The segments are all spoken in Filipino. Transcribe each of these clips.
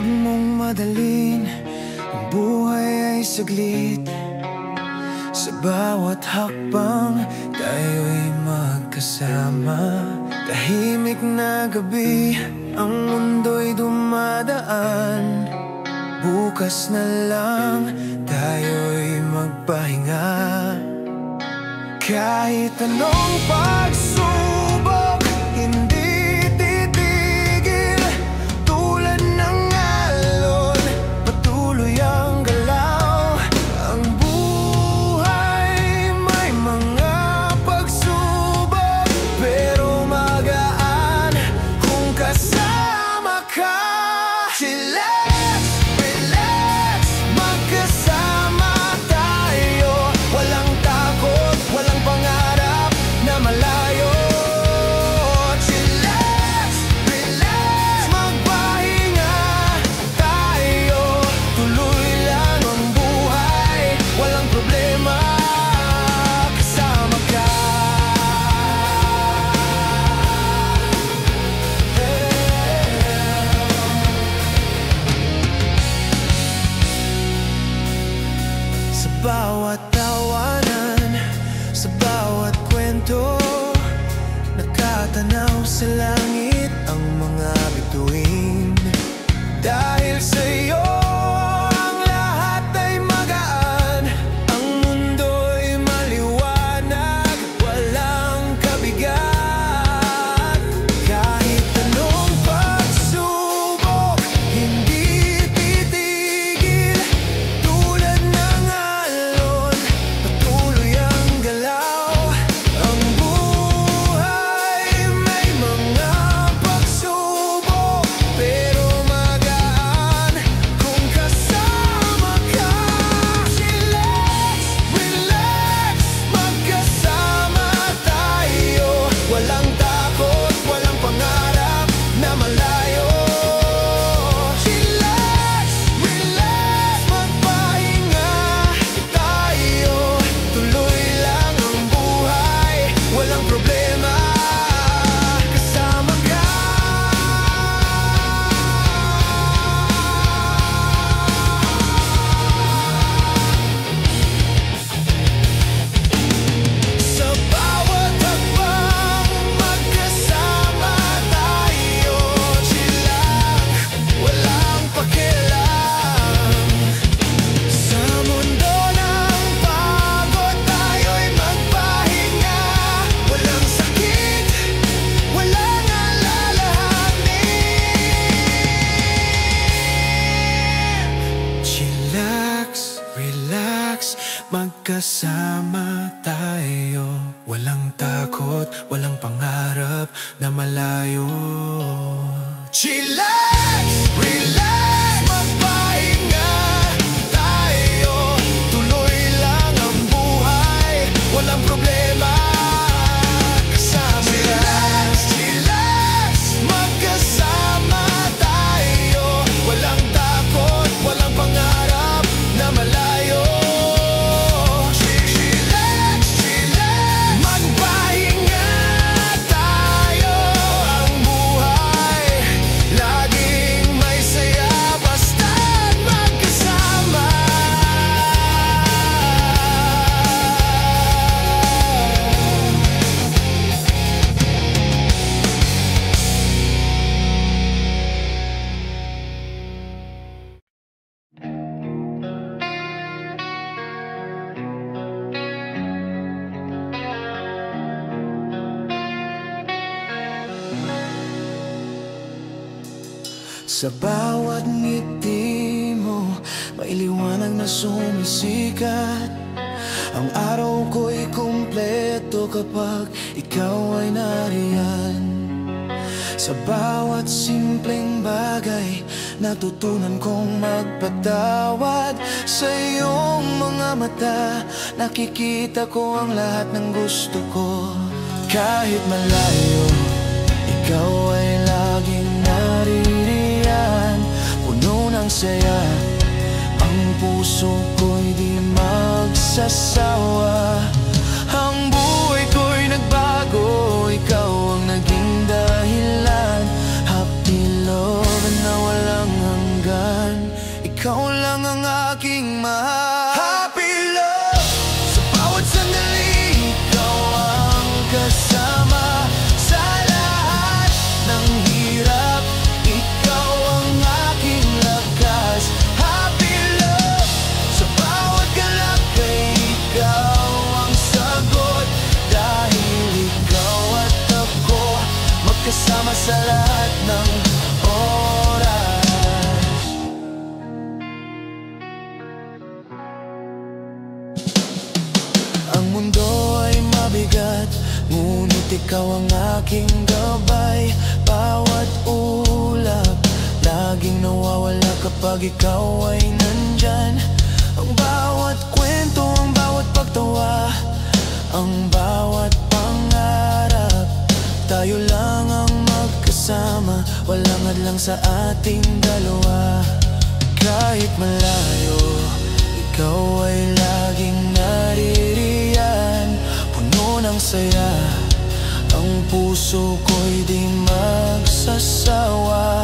mong madalin, ang buhay ay saglit. Sa bawat hakbang, tayo'y magkasama. Tahimik na gabi, ang mundo'y dumadaan. Bukas na lang, tayo'y magpahinga. Kahit anong pagsubok, hindi titigil. Tulad ng alon, patuloy ang galaw. Ang buhay may mga pagsubok, pero magaan kung kasama ka. Chillax, relax, magkasama tayo. Walang takot, walang pangarap na malayo. Chillax, relax, magpahinga tayo. Tuloy lang ang buhay, walang problema, kasama ka. Sa bawat tawanan, sa bawat kwento, nakatanaw sa langit ang mga bituin. Dahil sa'yo ang lahat ay magaan, ang mundo'y maliwanag, walang kabigat. Kahit anong pagsubok, hindi titigil. Tulad ng alon, patuloy ang galaw. Ang buhay may mga pagsubok, pero magaan kung kasama ka. Chillax, relax, magkasama tayo. Walang takot, walang pangarap na malayo. Chillax, relax, magpahinga tayo. Tuloy lang ang buhay, walang problema, kasama ka. Sa bawat hakbang, magkasama tayo. Chillax, walang pakialam. Sa mundo ng pagod, tayo'y magpahinga. Walang sakit, walang alalahanin. Chillax, relax, magkasama tayo. Walang takot, walang pangarap na malayo. Chillax, relax, magpahinga tayo. Tuloy lang ang buhay, walang problema, kasama ka. Chillax, chillax, magkasama tayo. Walang takot, walang pangarap na malayo. Chillax, chillax, magpahinga tayo. Ang buhay laging may saya, basta't magkasama. Sa bawat ngiti mo, may liwanag na sumisikat. Ang araw ko'y kumpleto kapag ikaw ay nariyan. Sa bawat simpleng bagay, natutunan kong magpatawad. Sa iyong mga mata, nakikita ko ang lahat ng gusto ko. Kahit malayo, ikaw ay laging naririyan. Puno ng saya, ang puso ko'y di magsasawa. Ang buhay ko'y nagbago, ikaw ang naging dahilan. Happy love na walang hanggan. ngunit ikaw ang aking gabay. Bawat ulap laging nawawala kapag ikaw ay nandyan. Ang bawat kwento, ang bawat pagtawa, ang bawat pangarap, tayo lang ang magkasama, walang hadlang sa ating dalawa. Kahit malayo, ikaw ay laging naririyan. Puno ng saya, ang puso ko'y di magsasawa.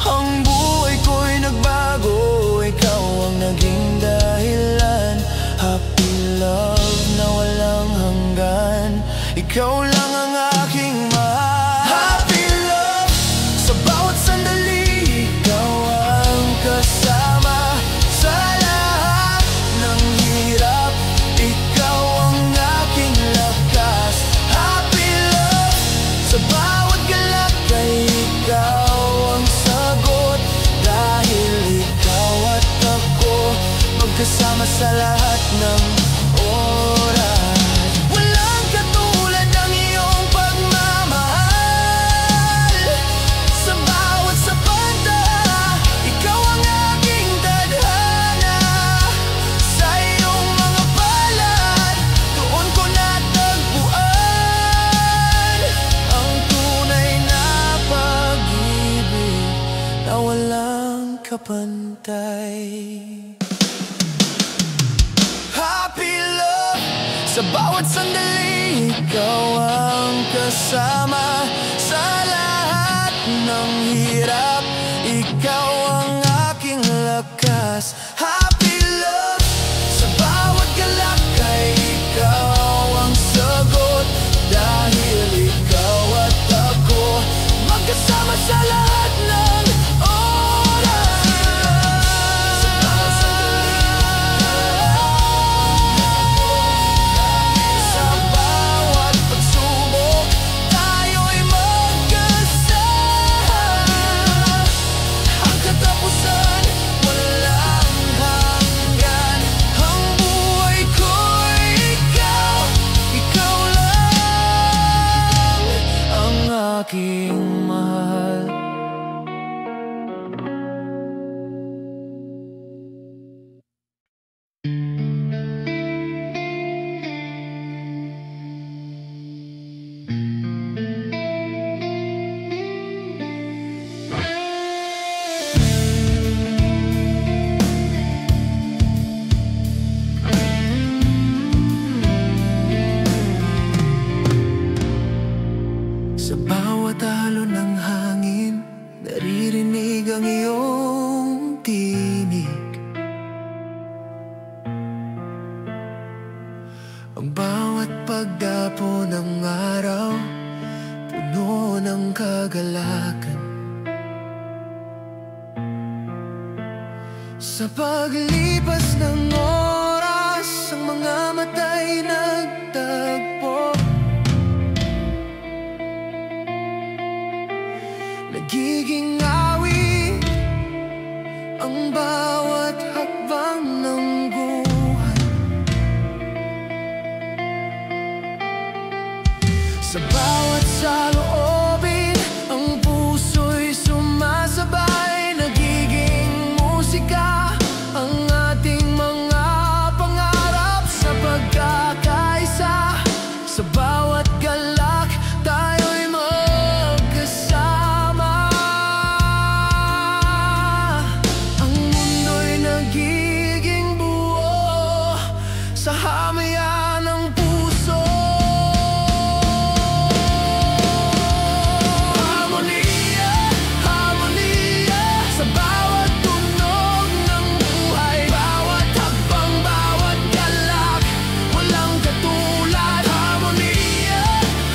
Ang buhay ko'y nagbago, ikaw ang naging dahilan. Happy love na walang hanggan, ikaw lang ang aking mahal. Happy love, sa bawat sandali, ikaw ang kasama. Sa lahat ng hirap, ikaw ang aking lakas. Happy love, sa bawat galak ay ikaw ang sagot. Dahil ikaw at ako, magkasama sa lahat ng oras. Walang katulad ng iyong pagmamahal. Sa bawat sabanta, ikaw ang aking tadhana. Sa iyong mga palad, doon ko natagpuan ang tunay na pag-ibig na walang kapantay. Happy love, sa bawat sandali, ikaw ang kasama. Sa lahat ng hirap, ikaw ang aking lakas. Happy love, sa bawat galak ay ikaw ang sagot. Dahil ikaw at ako, magkasama sa lahat ng oras. Sa bawat sandali, sa bawat pagsubok, tayo'y magkasama. Ang katapusan, walang hanggan. Ang buhay ko'y ikaw, ikaw lang ang aking mahal. Sa bawat alon ng hangin, naririnig ang iyong tinig. Ang bawat pagdapo ng araw, puno ng kagalakan. Sa paglipas ng oras, ang mga mata'y nagtagpo. Nagiging awit ang bawat hakbang ng buhay. Sa bawat saloobin, ang puso'y sumasabay. Nagiging musika ang ating mga pangarap. Sa pagkakaisa, sa bawat galak, tayo'y magkasama. Ang mundo'y nagiging buo sa hamayan ng puso. Harmonia, harmonia, sa bawat tunog ng buhay. Bawat hakbang, bawat galak, walang katulad. Harmonia,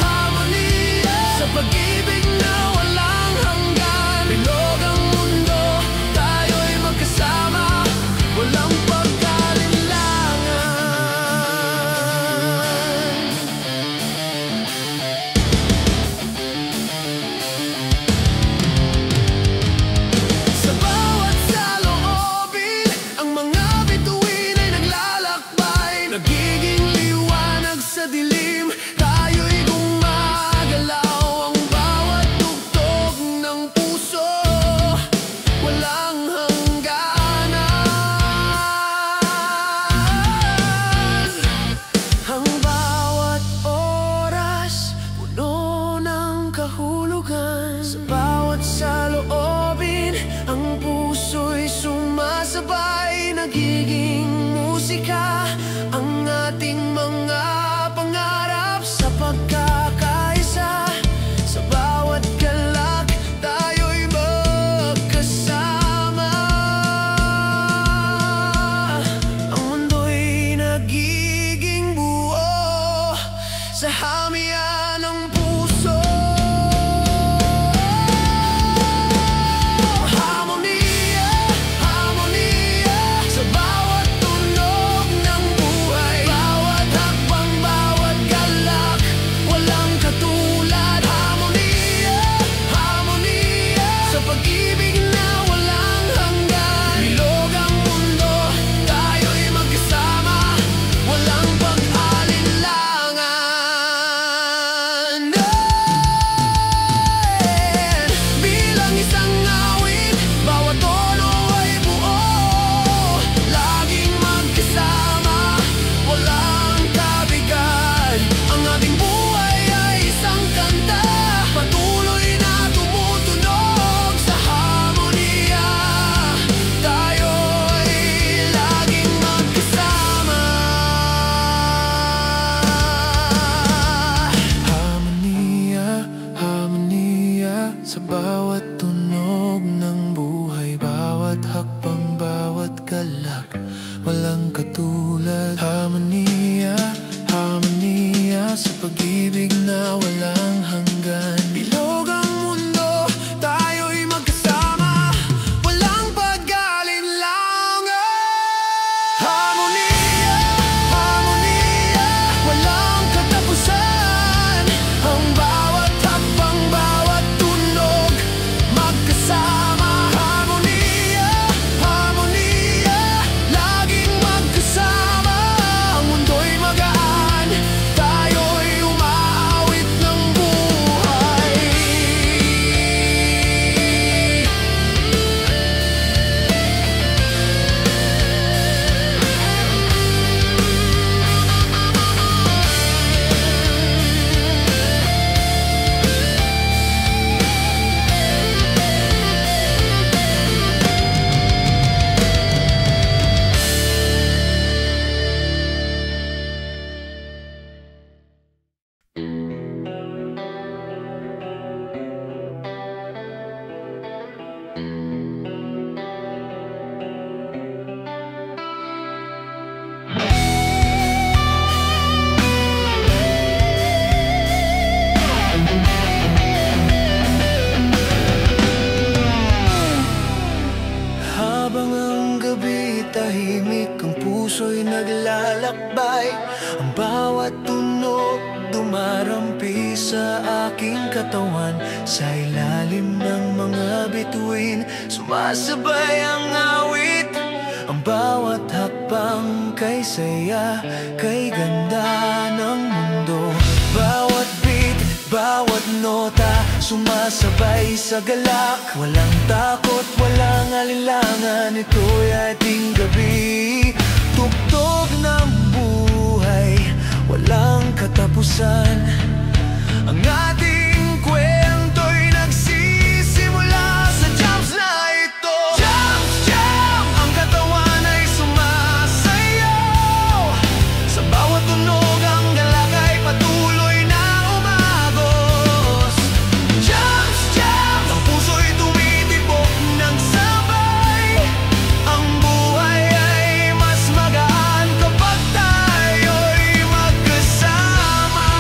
harmonia, sa pag-ibig na walang hanggan. Bilog ang mundo, tayo'y magkasama, walang pagkalinlangan. Sumarampi sa aking katawan, sa ilalim ng mga bituin. Sumasabay ang awit, ang bawat hakbang kay saya, kay ganda ng mundo. Bawat beat, bawat nota, sumasabay sa galak. Walang takot, walang alinlangan, ito'y ating gabi. Tugtog ng buhay, walang katapusan. Ang ating kwento'y nagsisimula sa jams na ito. Jams, jam! Ang katawan ay sumasayaw. Sa bawat tunog ang galak ay patuloy na umagos. Jams, jam! Ang puso'y tumitibok ng sabay. Ang buhay ay mas magaan kapag tayo'y magkasama.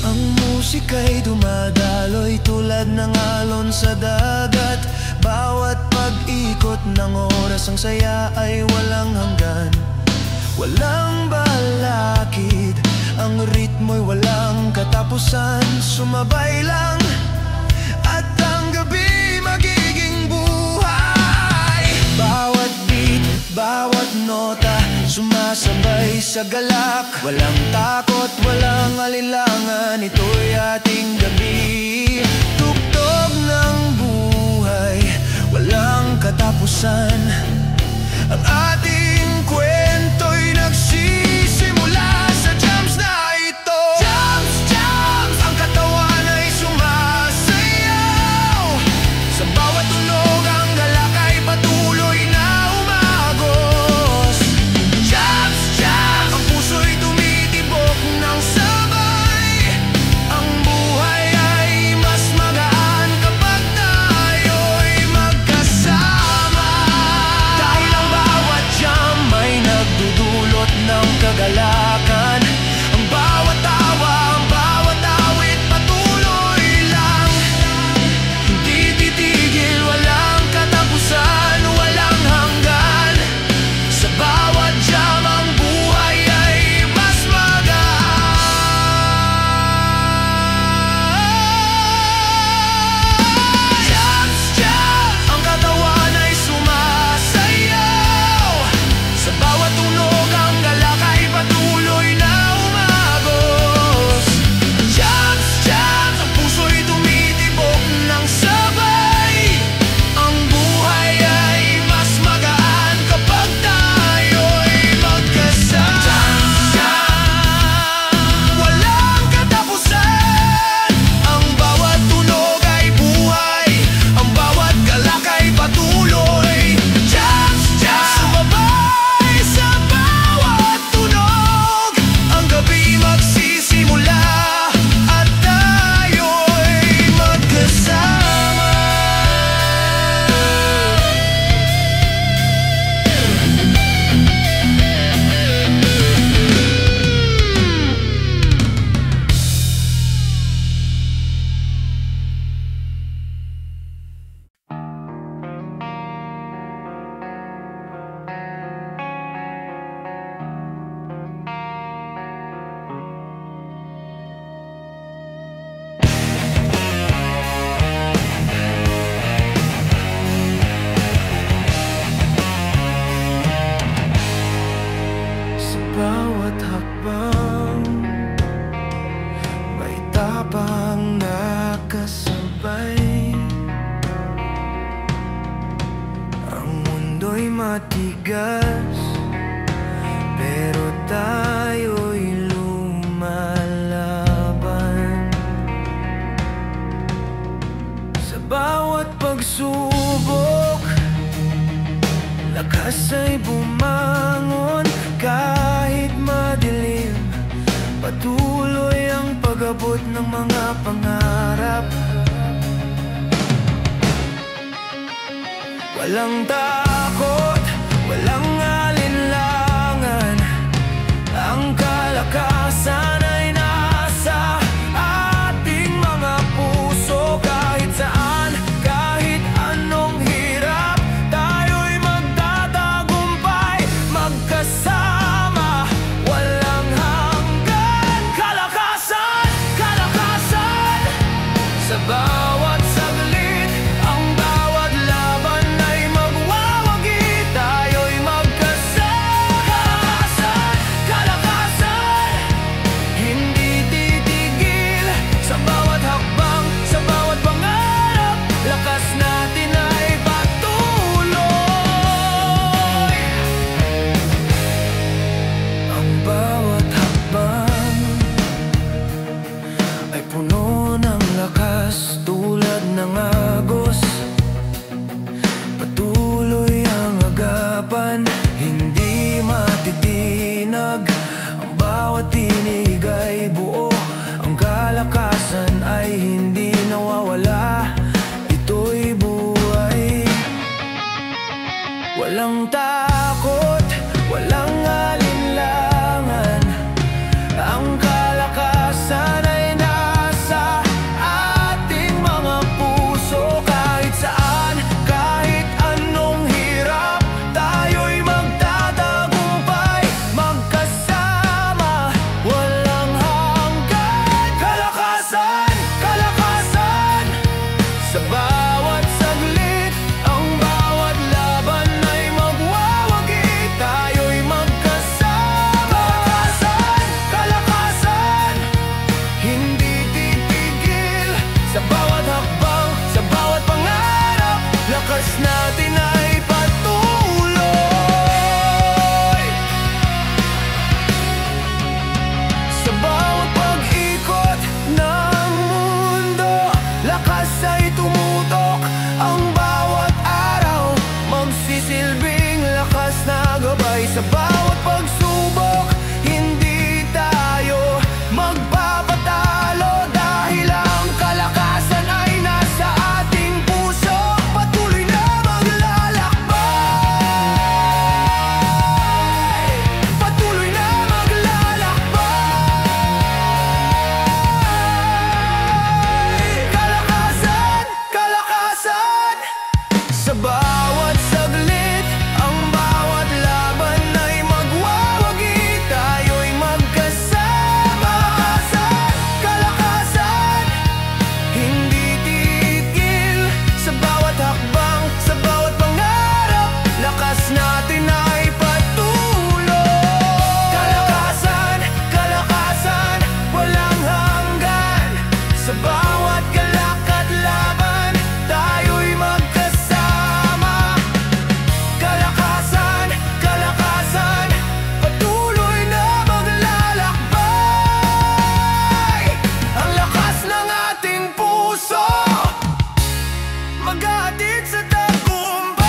Ang musika'y dumadaloy tulad ng alon sa dagat. Bawat pag-ikot ng oras, ang saya ay walang hanggan. Walang balakid, ang ritmo'y walang katapusan. Sumabay lang at ang gabi magiging buhay. Bawat beat, bawat nota, sumasabay sa galak. Walang takot, walang alinlangan, ito'y ating gabi. Tugtog ng buhay, walang katapusan. Ang ating kwento'y nagsisimula sa jams na ito. Jams, jams! Ang katawan ay sumasayaw. Sa bawat tunog ang galak ay patuloy na umagos. Jams, jams! Ang puso'y tumitibok ng sabay. Ang buhay ay mas magaan kapag tayo'y magkasama. Dahil ang bawat jam ay nagdudulot ng kagalakan. Ang bawat tawa, ang bawat awit patuloy lang. Hindi titigil, walang katapusan, walang hanggan. Sa bawat jam ang buhay ay mas magaan. Jams, jam! Ang katawan ay sumasayaw. Sa bawat tunog ang galak ay patuloy na umagos. Jams, jam! Ang puso'y tumitibok ng sabay. Ang buhay ay mas magaan kapag tayo'y magkasama. Walang katapusan, ang bawat tunog ay buhay. Ang bawat galak ay patuloy. Jams, jam! Sumabay sa bawat tunog, ang gabi magsisimula at tayo'y magkasama. Sa bawat hakbang, may tapang nakasabay. Ang mundo'y matigas, pero tayo'y lumalaban. Sa bawat pagsubok, lakas ay bumangon. Kahit madilim, patuloy ang pag-abot ng mga pangarap. Walang takot, walang alinlangan. Ang kalakasan ay nasa ating mga puso. Kahit saan, kahit Sa bawat saglit, ang bawat laban ay magwawagi. Tayo'y magkasama. Kalakasan, kalakasan, hindi titigil. Sa bawat hakbang, sa bawat pangarap, lakas natin ay patuloy. Sa bawat pag-ikot ng mundo, lakas ay tumutok. Ang bawat araw, magsisilbing lakas na gabay. Sa bawat pagsubok, hindi tayo magpapatalo. Dahil ang kalakasan ay nasa ating puso. Patuloy na maglalakbay. Patuloy na maglalakbay. Kalakasan, kalakasan. Sa bawat saglit, ang bawat laban ay magwawagi. Tayo'y magkasama. Kalakasan, kalakasan, hindi titigil. Sa bawat hakbang, sa bawat pangarap, lakas natin ay patuloy. Kalakasan, kalakasan, walang hanggan. Sa bawat galak at laban, tayo'y magkasama. Kalakasan, kalakasan, patuloy na maglalakbay. Ang lakas ng ating puso, maghahatid sa tagumpay.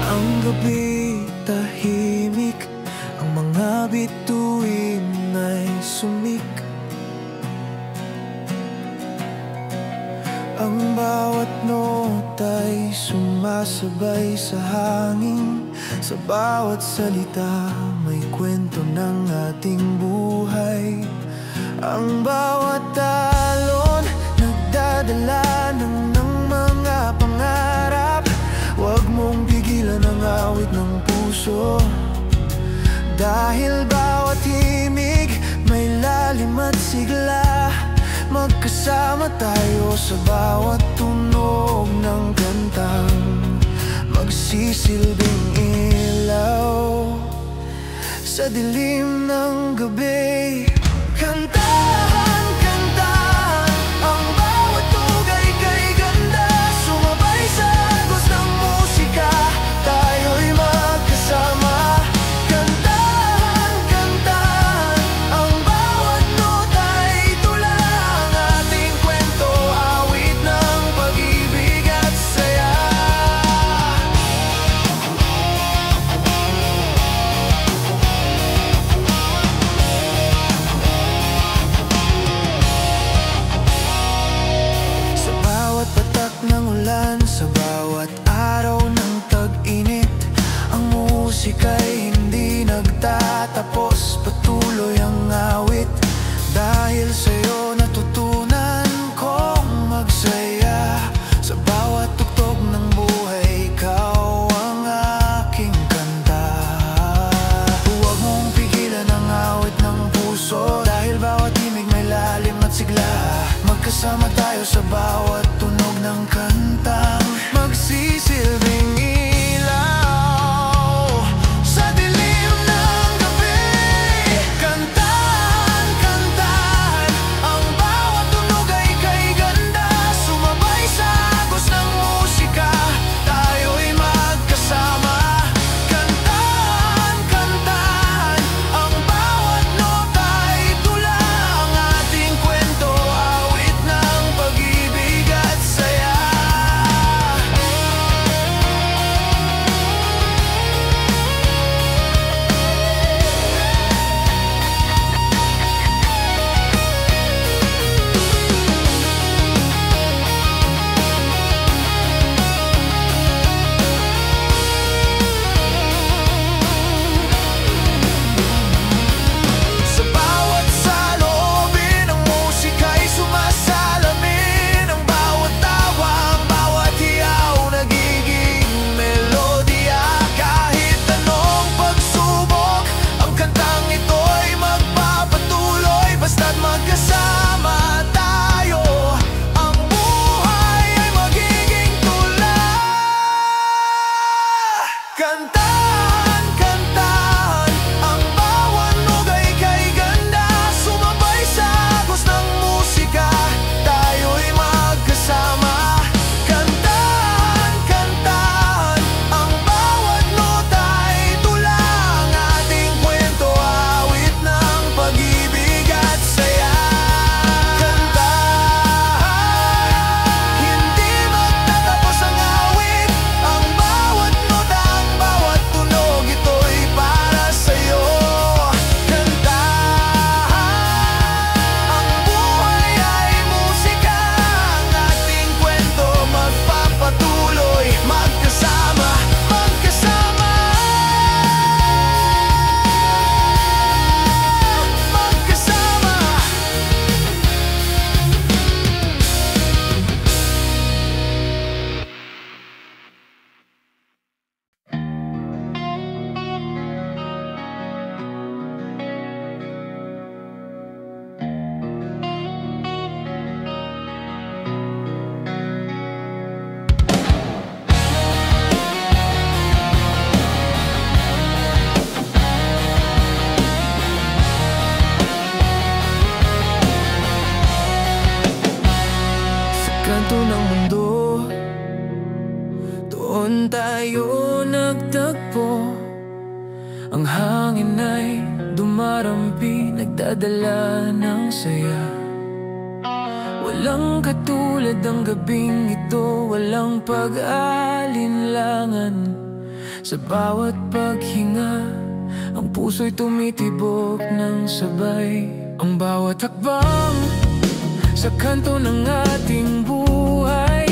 Ang gabi tahimik, ang mga bituin ay sumik. Ang bawat nota'y sumasabay sa hangin. Sa bawat salita may kwento ng ating buhay. Ang bawat talon nagdadala ng mga pangarap. Huwag mong pigilan ang awit ng puso, dahil bawat himig may lalim at sigla. Magkasama tayo sa bawat tunog ng kantang magsisilbing ilaw sa dilim ng gabi. Kantahan, kantahan, ang bawat tugay kay ganda. Sumabay sa agos ng musika, tayo'y magkasama. Kantahan, kantahan, ang bawat nota'y tula. Ang ating kwento, awit ng pag-ibig at saya. Sa bawat patak ng ulan, sa bawat araw ng tag-init, ang musika'y hindi nagtatapos. Patuloy ang awit, dahil sa'yo natutunan kong magsaya. Sa bawat tugtog ng buhay, ikaw ang aking kanta. Huwag mong pigilan ang awit ng puso, dahil bawat himig may lalim at sigla. Magkasama tayo sa bawat tunog ng kantang magsisilbing ilaw sa dilim ng gabi. Kantahan, kantahan, ang bawat tunog ay kay ganda. Sumabay sa agos ng musika, tayo'y magkasama. Kantahan, kantahan, ang bawat nota ay tula. Ang ating kwento, awit ng pag-ibig at saya. kanto ng mundo, doon tayo nagtagpo. Ang hangin ay dumarampi, nagdadala ng saya. Walang katulad ang gabing ito, walang pag-alinlangan. Sa bawat paghinga, ang puso'y tumitibok ng sabay. Ang bawat hakbang sa kanto ng ating buhay,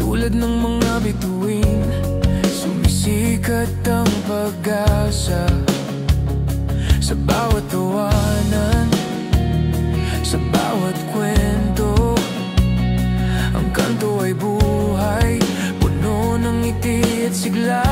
tulad ng mga bituin, sumisikat ang pag-asa. Sa bawat tawanan, sa bawat kwento, ang kanto ay buhay, puno ng ngiti at sigla.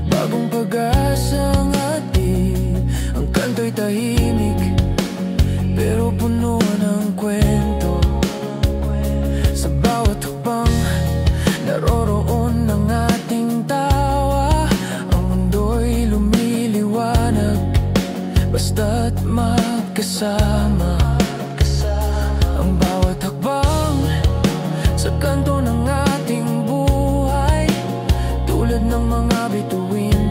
Bagong pag-asang hatid, ang kanto'y tahimik pero puno ng kwento. Sa bawat hakbang, naroroon ang ating tawa. Ang mundo'y lumiliwanag basta't magkasama. Ang bawat hakbang sa kanto ng ating buhay, tulad ng mga bituin,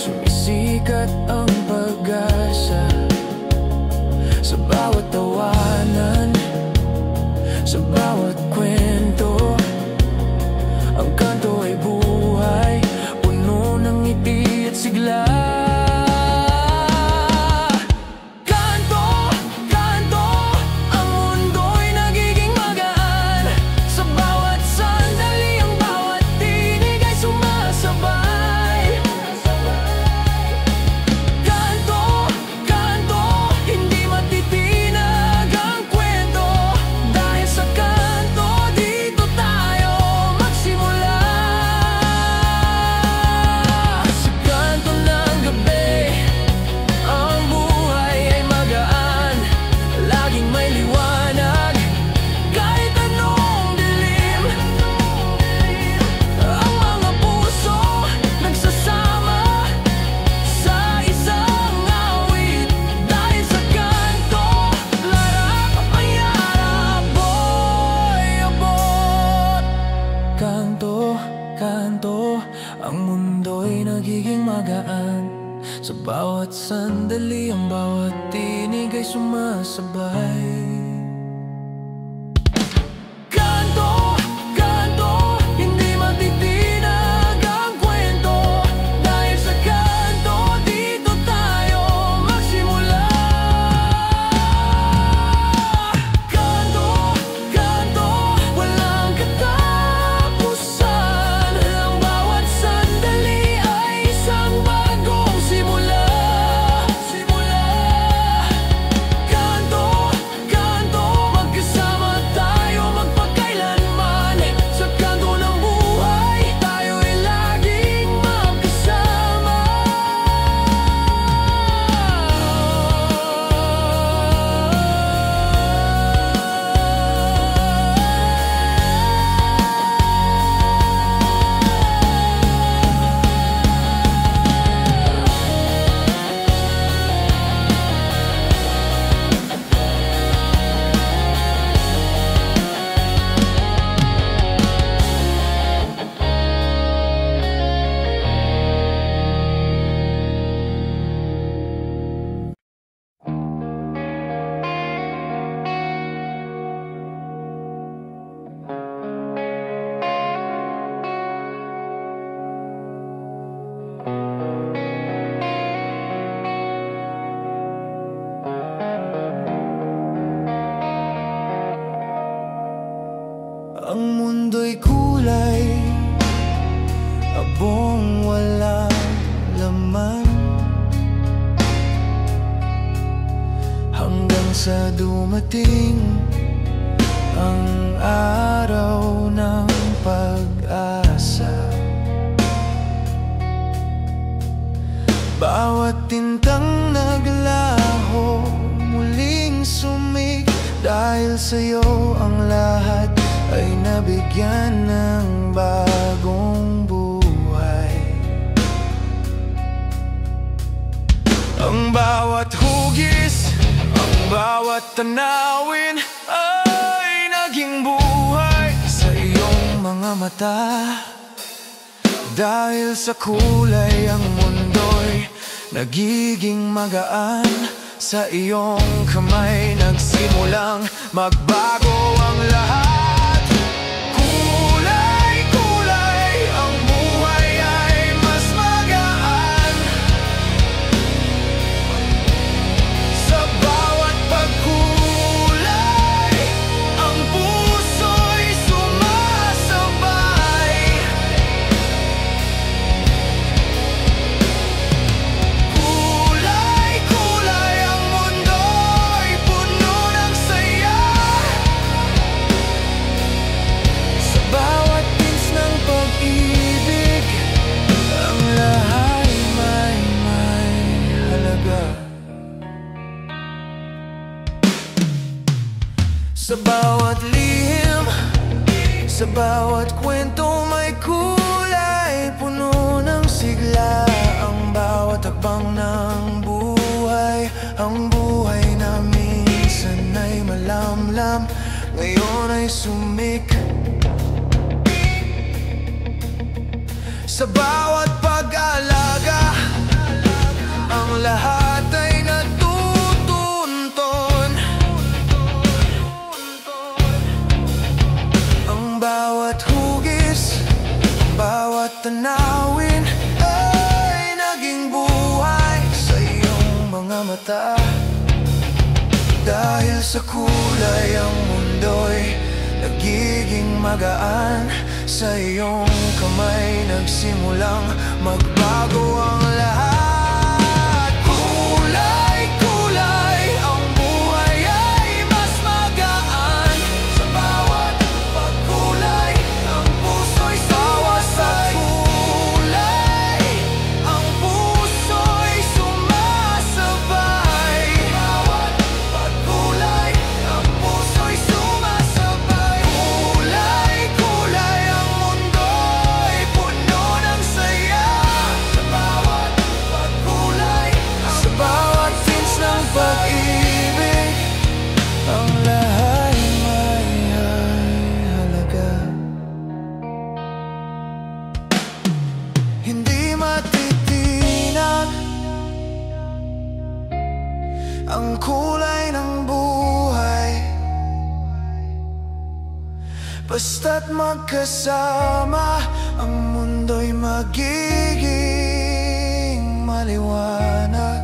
sumisikat ang pag-asa. Sa bawat tawanan, sa bawat kwento, ang kanto ay buhay, puno ng ngiti at sigla. Kanto, ang mundo'y nagiging magaan. Sa bawat sandali, ang bawat tinig ay sumasabay. sa dumating ang araw ng pag-asa. Bawat tintang naglaho muling sumik, dahil sa'yo ang lahat ay nabigyan ng bagong buhay. Ang bawat hugis, ang bawat tanawin ay naging buhay sa iyong mga mata. Dahil sa kulay ang mundo'y nagiging magaan, sa iyong kamay nagsimulang magbago ang lahat. Kulay-kulay, ang buhay ay mas magaan. Sa bawat pagkulay, ang puso'y sumasabay. Kulay-kulay, ang mundo'y puno ng saya. Sa bawat pins ng pag-ibig, ang lahat may halaga. Sa bawat lihim, sa bawat kwento may kulay, puno ng sigla. Ang bawat hakbang ng buhay, ang buhay na minsan ay malamlam, ngayon ay sumik. Sa bawat pag-alaga, ang lahat ay natutunton. Ang bawat hugis, bawat tanawin ay naging buhay sa iyong mga mata. Dahil sa kulay ang mundo'y nagiging magaan, sa iyong kamay nagsimulang magbago ang lahat. Kulay-kulay, ang buhay ay mas magaan. Sa bawat pagkulay, ang puso'y sumasabay. Kulay, ang puso'y sumasabay. Bawat pagkulay, ang puso'y sumasabay. Kulay-kulay, ang mundo'y puno ng saya. Sa bawat pagkulay, sa bawat pins ng pag-ibig, ang lahat may halaga. Hindi matitinag ang kulay ng buhay, basta't magkasama, ang mundo'y magiging maliwanag.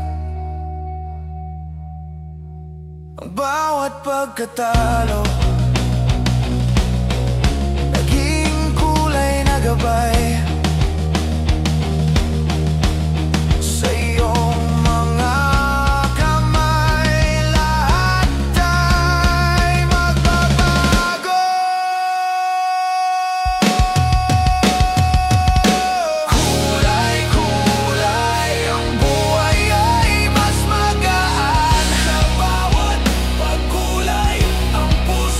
Ang bawat pagkatalo naging kulay na gabay. Sa iyong mga kamay, lahat ay magbabago. Kulay-kulay, ang buhay ay mas magaan. Sa bawat pagkulay, ang puso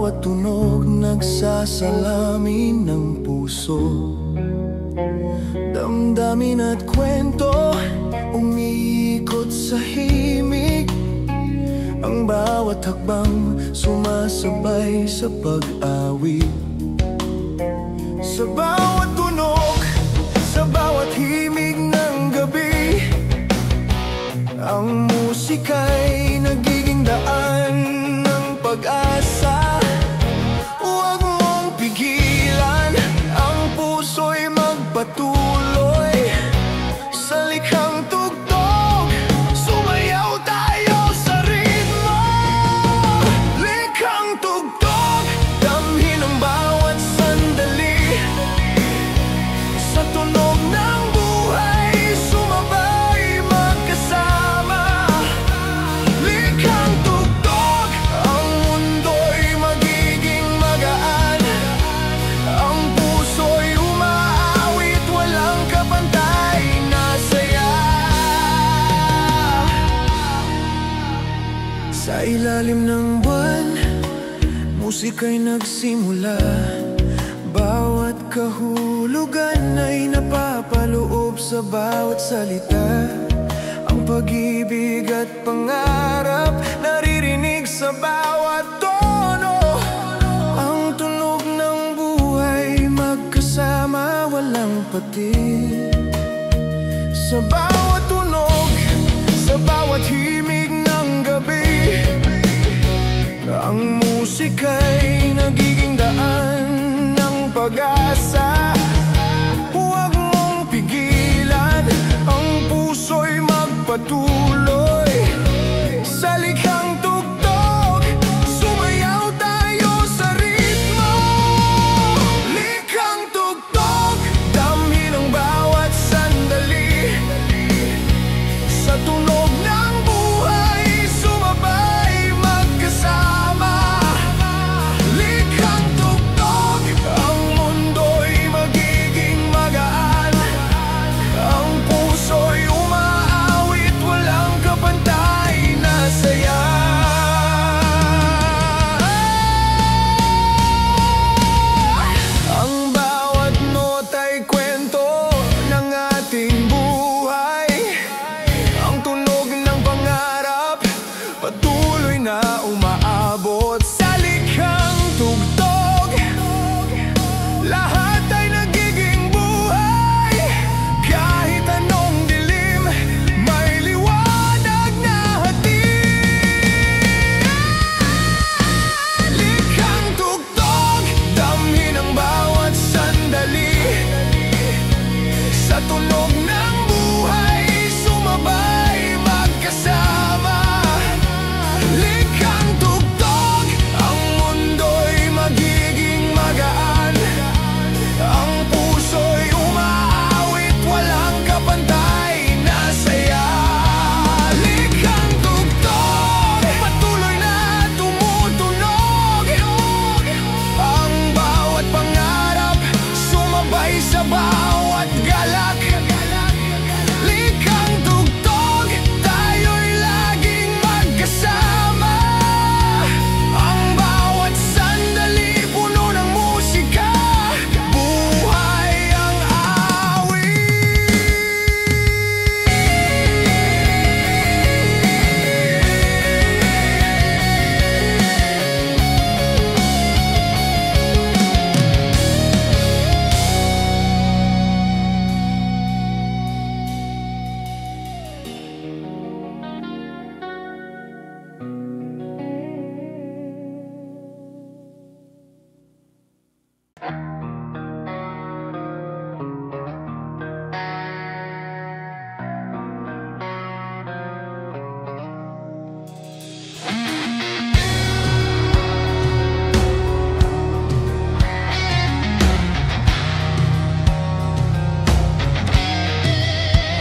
bawat tunog nagsasalamin ng puso. Damdamin at kwento umiikot sa himig. Ang bawat hakbang sumasabay sa pag-awit. Sa bawat tunog, sa bawat himig ng gabi, ang musika'y nagiging daan ng pag-asa. Huwag mong pigilan, ang puso'y magpatuloy sa likhang tugtog. Sumayaw tayo sa ritmo, likhang tugtog. Damhin ang bawat sandali, sa tunog ng buhay sumabay magkasama. Likhang tugtog, ang mundo'y magiging magaan. Ang puso'y umaawit, walang kapantay na saya. Sa ilalim ng buwan, musika'y nagsimula. Bawat kahulugan ay napapaloob sa bawat salita. Ang pag-ibig at pangarap naririnig sa bawat tono. Ang tunog ng buhay magkasama, walang patid. Sa bawat tunog, sa bawat himig ng gabi, ang musika'y nagiging daan ng pag-asa. Huwag mong pigilan, ang puso'y magpatuloy sa likhang tugtog. Sumayaw tayo sa ritmo, likhang tugtog. Damhin ang bawat sandali, sa tunog ng buhay sumabay magkasama. Likhang tugtog, ang mundo'y magiging magaan. Ang puso'y umaawit, walang kapantay na saya. Ang bawat nota'y kwento ng ating buhay. Ang tunog ng pangarap patuloy na umaabot sa likhang tugtog. Lahat ay nagiging buhay, kahit anong dilim may liwanag na hatid. Likhang tugtog, damhin ang bawat sandali, sa tunog ng buhay sumabay magkasama. Likhang tugtog, ang mundo'y magiging magaan. Ang puso'y umaawit, walang kapantay na saya. Likhang tugtog, patuloy na tumutunog. Ang bawat pangarap sumabay sa bawat galak. Likhang tugtog, tayo'y laging magkasama. Ang bawat sandali puno ng musika, buhay ang awit.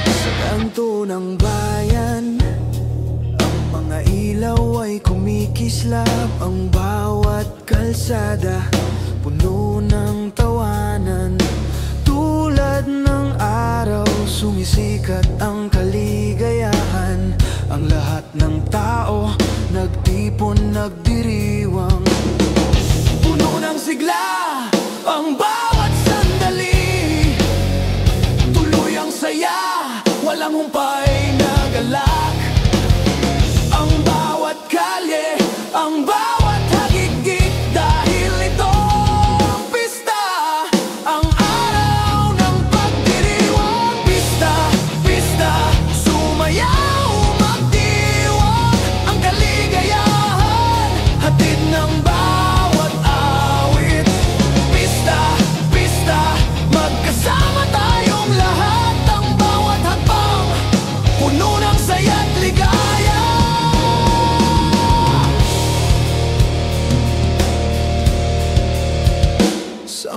Sa kanto ng bayan, ang mga ilaw ay kumikislap. Ang bawat kalsada puno ng tawanan. Tulad ng araw sumisikat ang kaligayahan. Ang lahat ng tao nagtipon, nagdiriwang.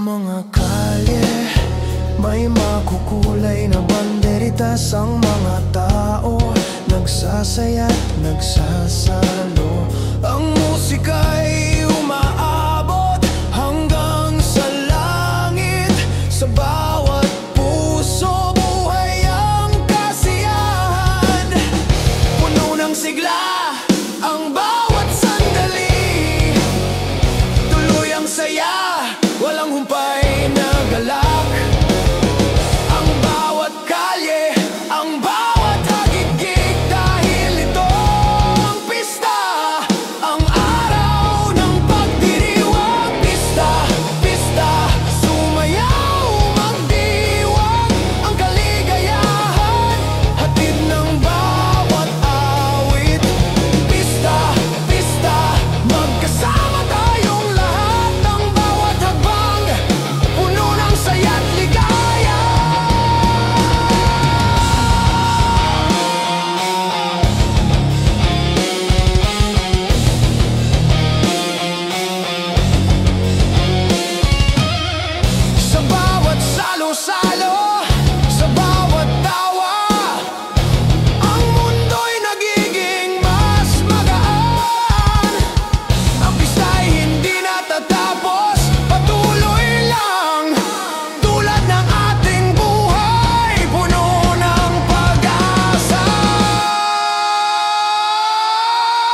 Sa mga kalye, may makukulay na banderitas. Ang mga tao nagsasaya't nagsasalo. Ang musika'y umaabot hanggang sa langit. Sa bawat puso, buhay ang kasiyahan. Puno ng sigla ang bawat sandali. Tuloy ang saya, walang humpay na galak. Ang bawat kalye, ang bawat hagigig, dahil ito ang pista. Ang araw ng pagdiriwang, pista, pista. Sumayaw, magdiwang ang kaligayahan, hatid ng bawat awit. Pista, pista, magkasama tayong lahat. Ang bawat hakbang, puno ng saya't ligaya. Sa bawat salo-salo, sa bawat tawa, ang mundo'y nagiging mas magaan. Ang pista'y hindi natatapos, patuloy lang. Tulad ng ating buhay, puno ng pag-asa.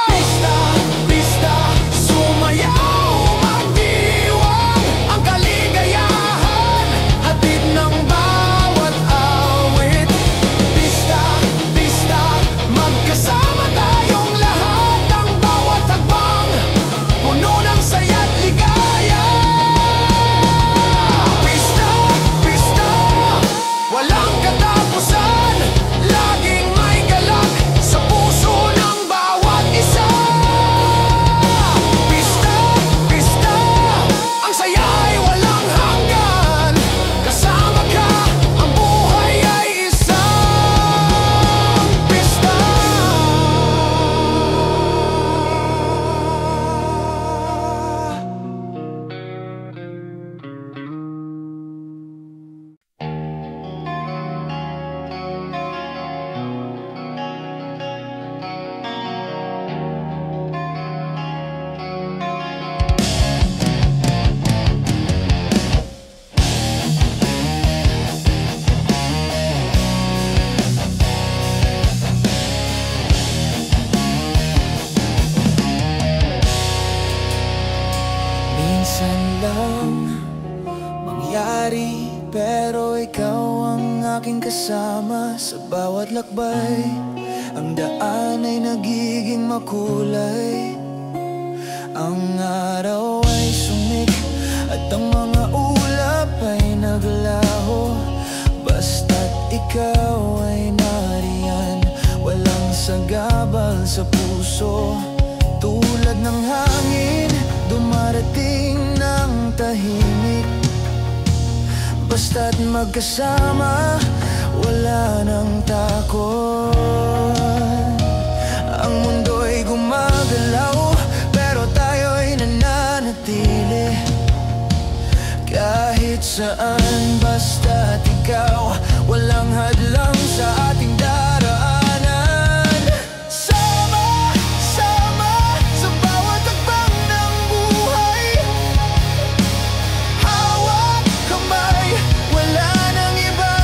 Pista, pista, sumayaw, magdiwang ang kaligayahan, hatid ng bawat awit. Pista, pista, magkasama tayong lahat. Ang bawat hakbang, puno ng saya't ligaya. Pista, pista, walang katapusan, laging may galak sa puso ng bawat isa. Pista, pista, ang saya'y walang hanggan. Kasama ka, ang buhay ay isang pista. Minsan lang mangyari, pero ikaw ang aking kasama. Sa bawat lakbay, ang daan ay nagiging makulay. Ang araw ay sumik at ang mga ulap ay naglaho. Basta't ikaw ay nariyan, walang sagabal sa puso. Tulad ng hangin, dumarating ng tahimik. Basta't magkasama, wala nang takot. Ang mundo'y gumagalaw, pero tayo'y nananatili. Kahit saan, basta't ikaw, walang hadlang sa ating daraanan. Sama, sama, sa bawat hakbang ng buhay. Hawak kamay, wala nang iba.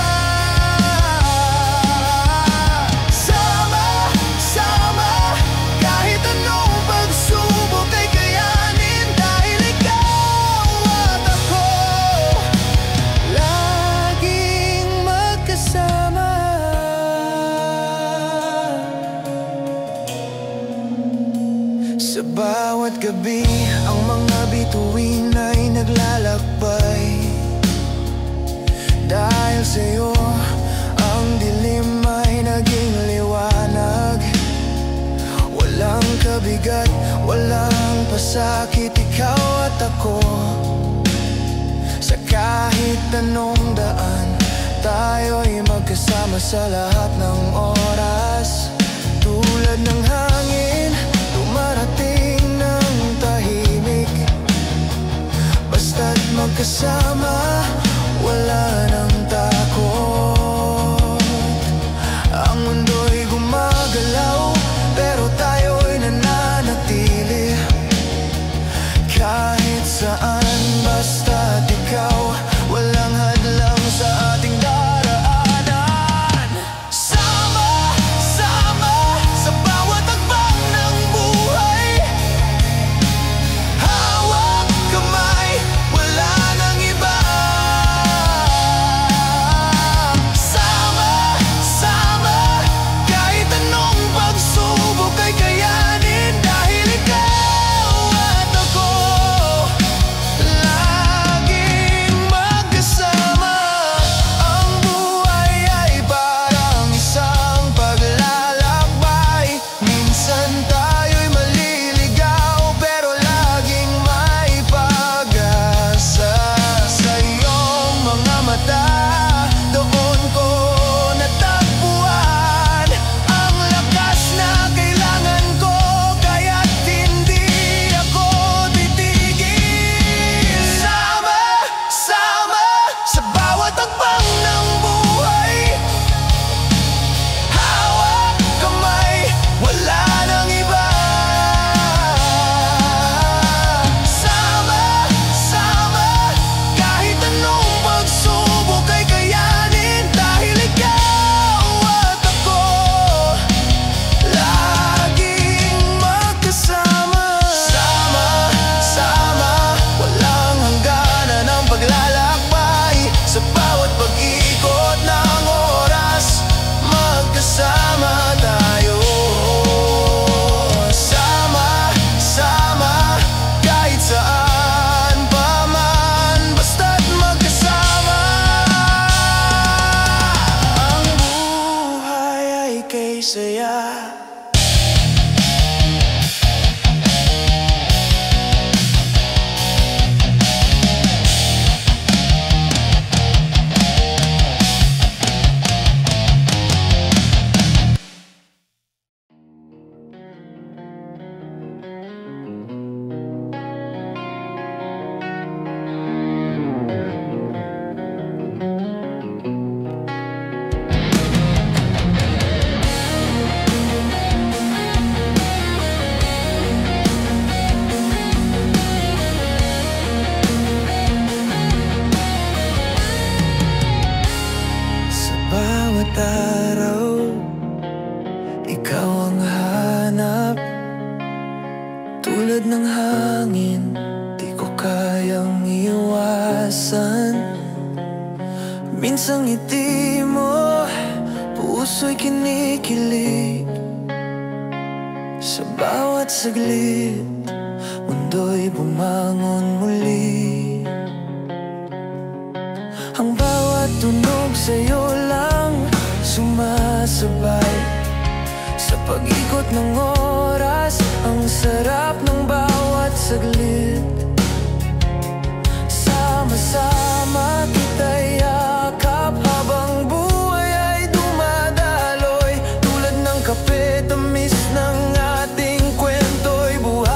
Sama, sama, kahit anong pagsubok ay kayanin. Dahil ikaw at ako, laging magkasama. Sa bawat gabi, ang mga bituin ay naglalakbay. Dahil sa'yo, ang dilim ay naging liwanag. Walang kabigat, walang pasakit, ikaw at ako. Sa kahit anong daan, tayo'y magkasama sa lahat ng oras. Tulad ng hangin, dumarating ng tahimik. Basta't magkasama, hangin, di ko kayang iwasan. Minsang ngiti mo, puso'y kinikilig. Sa bawat saglit, mundo'y bumangon muli. Ang bawat tunog sa'yo lang sumasabay. Sa pag-ikot ng oras, ang sarap ng bawat saglit. Sama-sama kita'y yakap habang buhay ay dumadaloy. Tulad ng kape, tamis ng ating kwento'y buhay.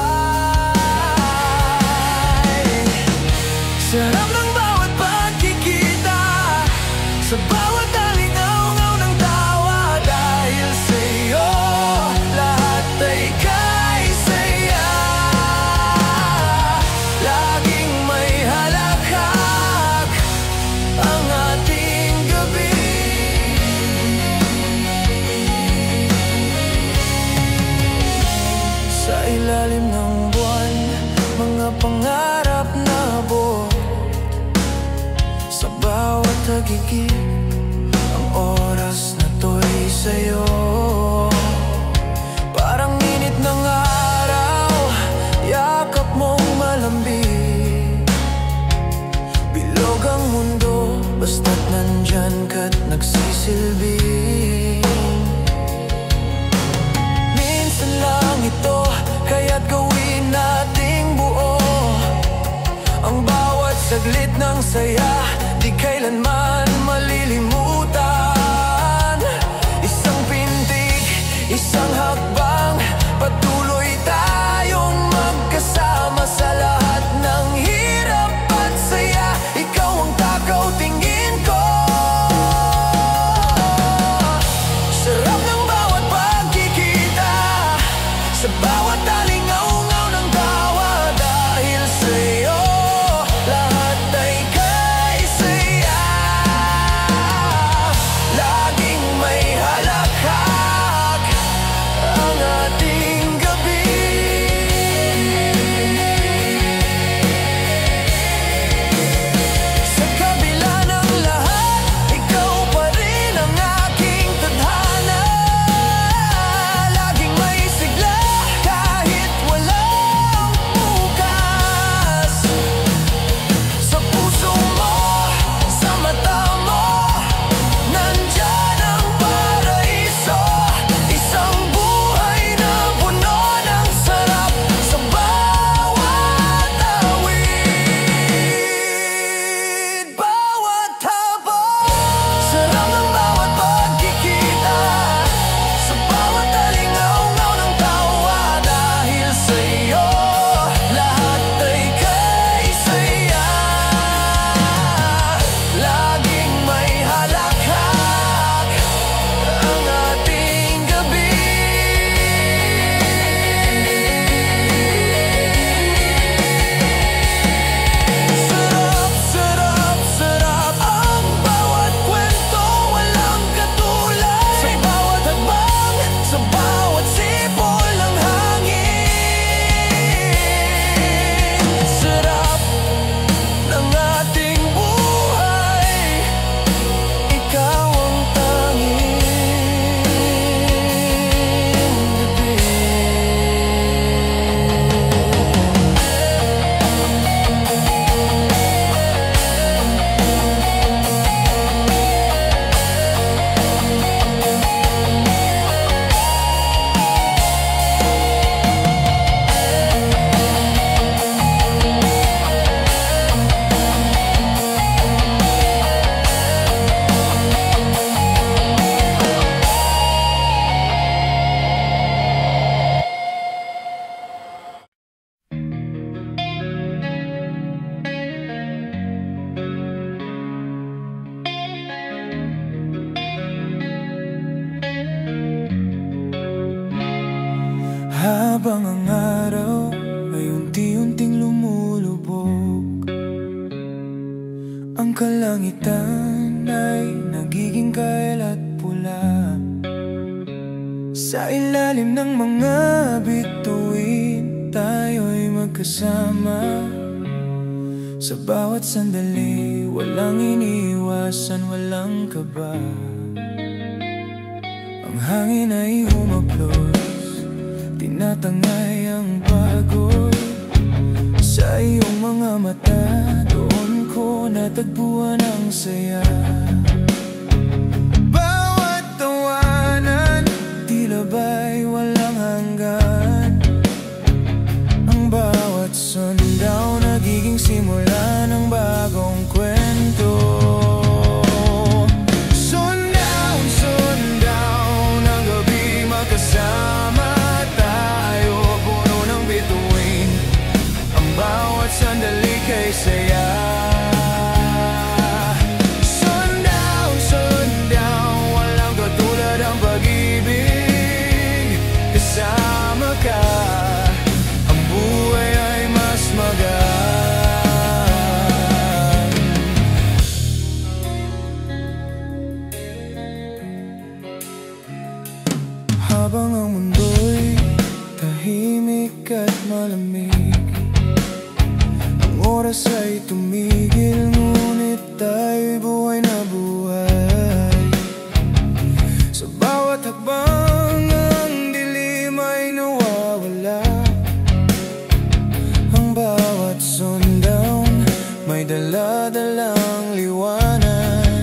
Sarap ng bawat pagkikita, sa bawat alingaw-ngaw ng tawa. Dahil sa'yo, lahat ay kay-saya. Laging may halakhak ang ating gabi. Sa ilalim ng buwan, mga pangarap na buo. Sa bawat hagigit, ang oras na to'y sa'yo. Parang init ng araw, yakap mong malambing. Bilog ang mundo, basta't nandyan ka't nagsisilbing. Minsan lang ito, kaya't gawin nating buo. Ang bawat saglit ng saya, di kailanman malilimutan. Isang pintig, isang hakbang, patuloy tayong magkasama. Sa lahat ng hirap at saya, ikaw ang takaw tingin ko. Sarap ng bawat pagkikita, sa bawat alingaw-ngaw ng tawa. Dahil sa'yo, lahat ay kay-saya. Laging may halakhak ang ating gabi. Sa kabila ng lahat, ikaw pa rin ang aking tadhana. Laging may sigla kahit walang bukas. Sa puso mo, sa mata mo, nandyan ang paraiso. Isang buhay na puno ng sarap sa bawat awit, bawat habang. Sarap ng bawat pagkikita, sa bawat alingaw-ngaw ng tawa. Dahil sa'yo, lahat ay kay-saya. Laging may halakhak ang ating gabi. Sarap, sarap, sarap ang bawat kwento, walang katulad. Sa bawat hakbang, sa bawat sipol ng hangin. Sarap ng ating buhay, ikaw ang tanging gabi. Habang ang araw ay unti-unting lumulubog, ang kalangitan ay nagiging kail at pula. Sa ilalim ng mga bituin, tayo'y magkasama. Sa bawat sandali, walang iniiwasan, walang kaba. Ang hangin ay humaplos, tinatangay ang pagod. Sa iyong mga mata, doon ko natagpuan ang saya. Bawat tawanan, tila ba'y walang hanggan. Ang bawat sundaw, nagiging simula ng bagong kwento. Sundown, sundown, ang gabi magkasama tayo, puno ng bituin. Ang bawat sandali kay saya. Sundown, sundown, walang katulad ang pag-ibig. Kasama ka, ang buhay ay mas magaan. Habang ang mundo'y tahimik at malamig, ang oras ay tumigil, ngunit tayo'y buhay na buhay. Sa bawat hakbang, ang dilim ay nawawala. Ang bawat sundown, may dala-dalang liwanag.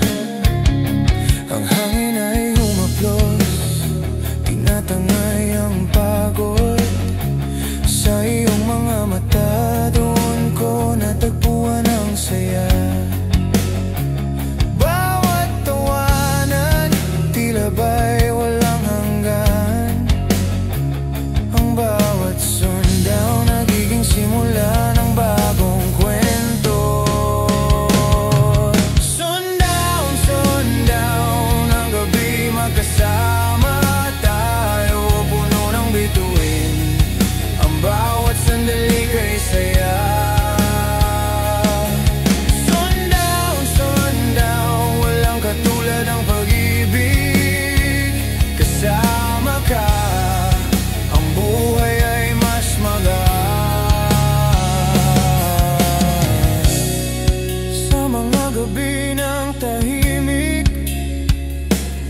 Ang hangin ay humaplos, tinatangay ang pagod. Sa iyong mga mata, doon ko natagpuan ang saya. Bawat tawanan, tila ba'y walang hanggan. Ang bawat sundown, nagiging simula ng bagong kwento. Sundown, sundown, ang gabi magkasama tayo, puno ng bituin. Ang bawat sandali kay saya. Sundown, sundown, walang katulad ang pag-ibig. Kasama ka, ang buhay ay mas magaan. Sa mga gabi ng tahimik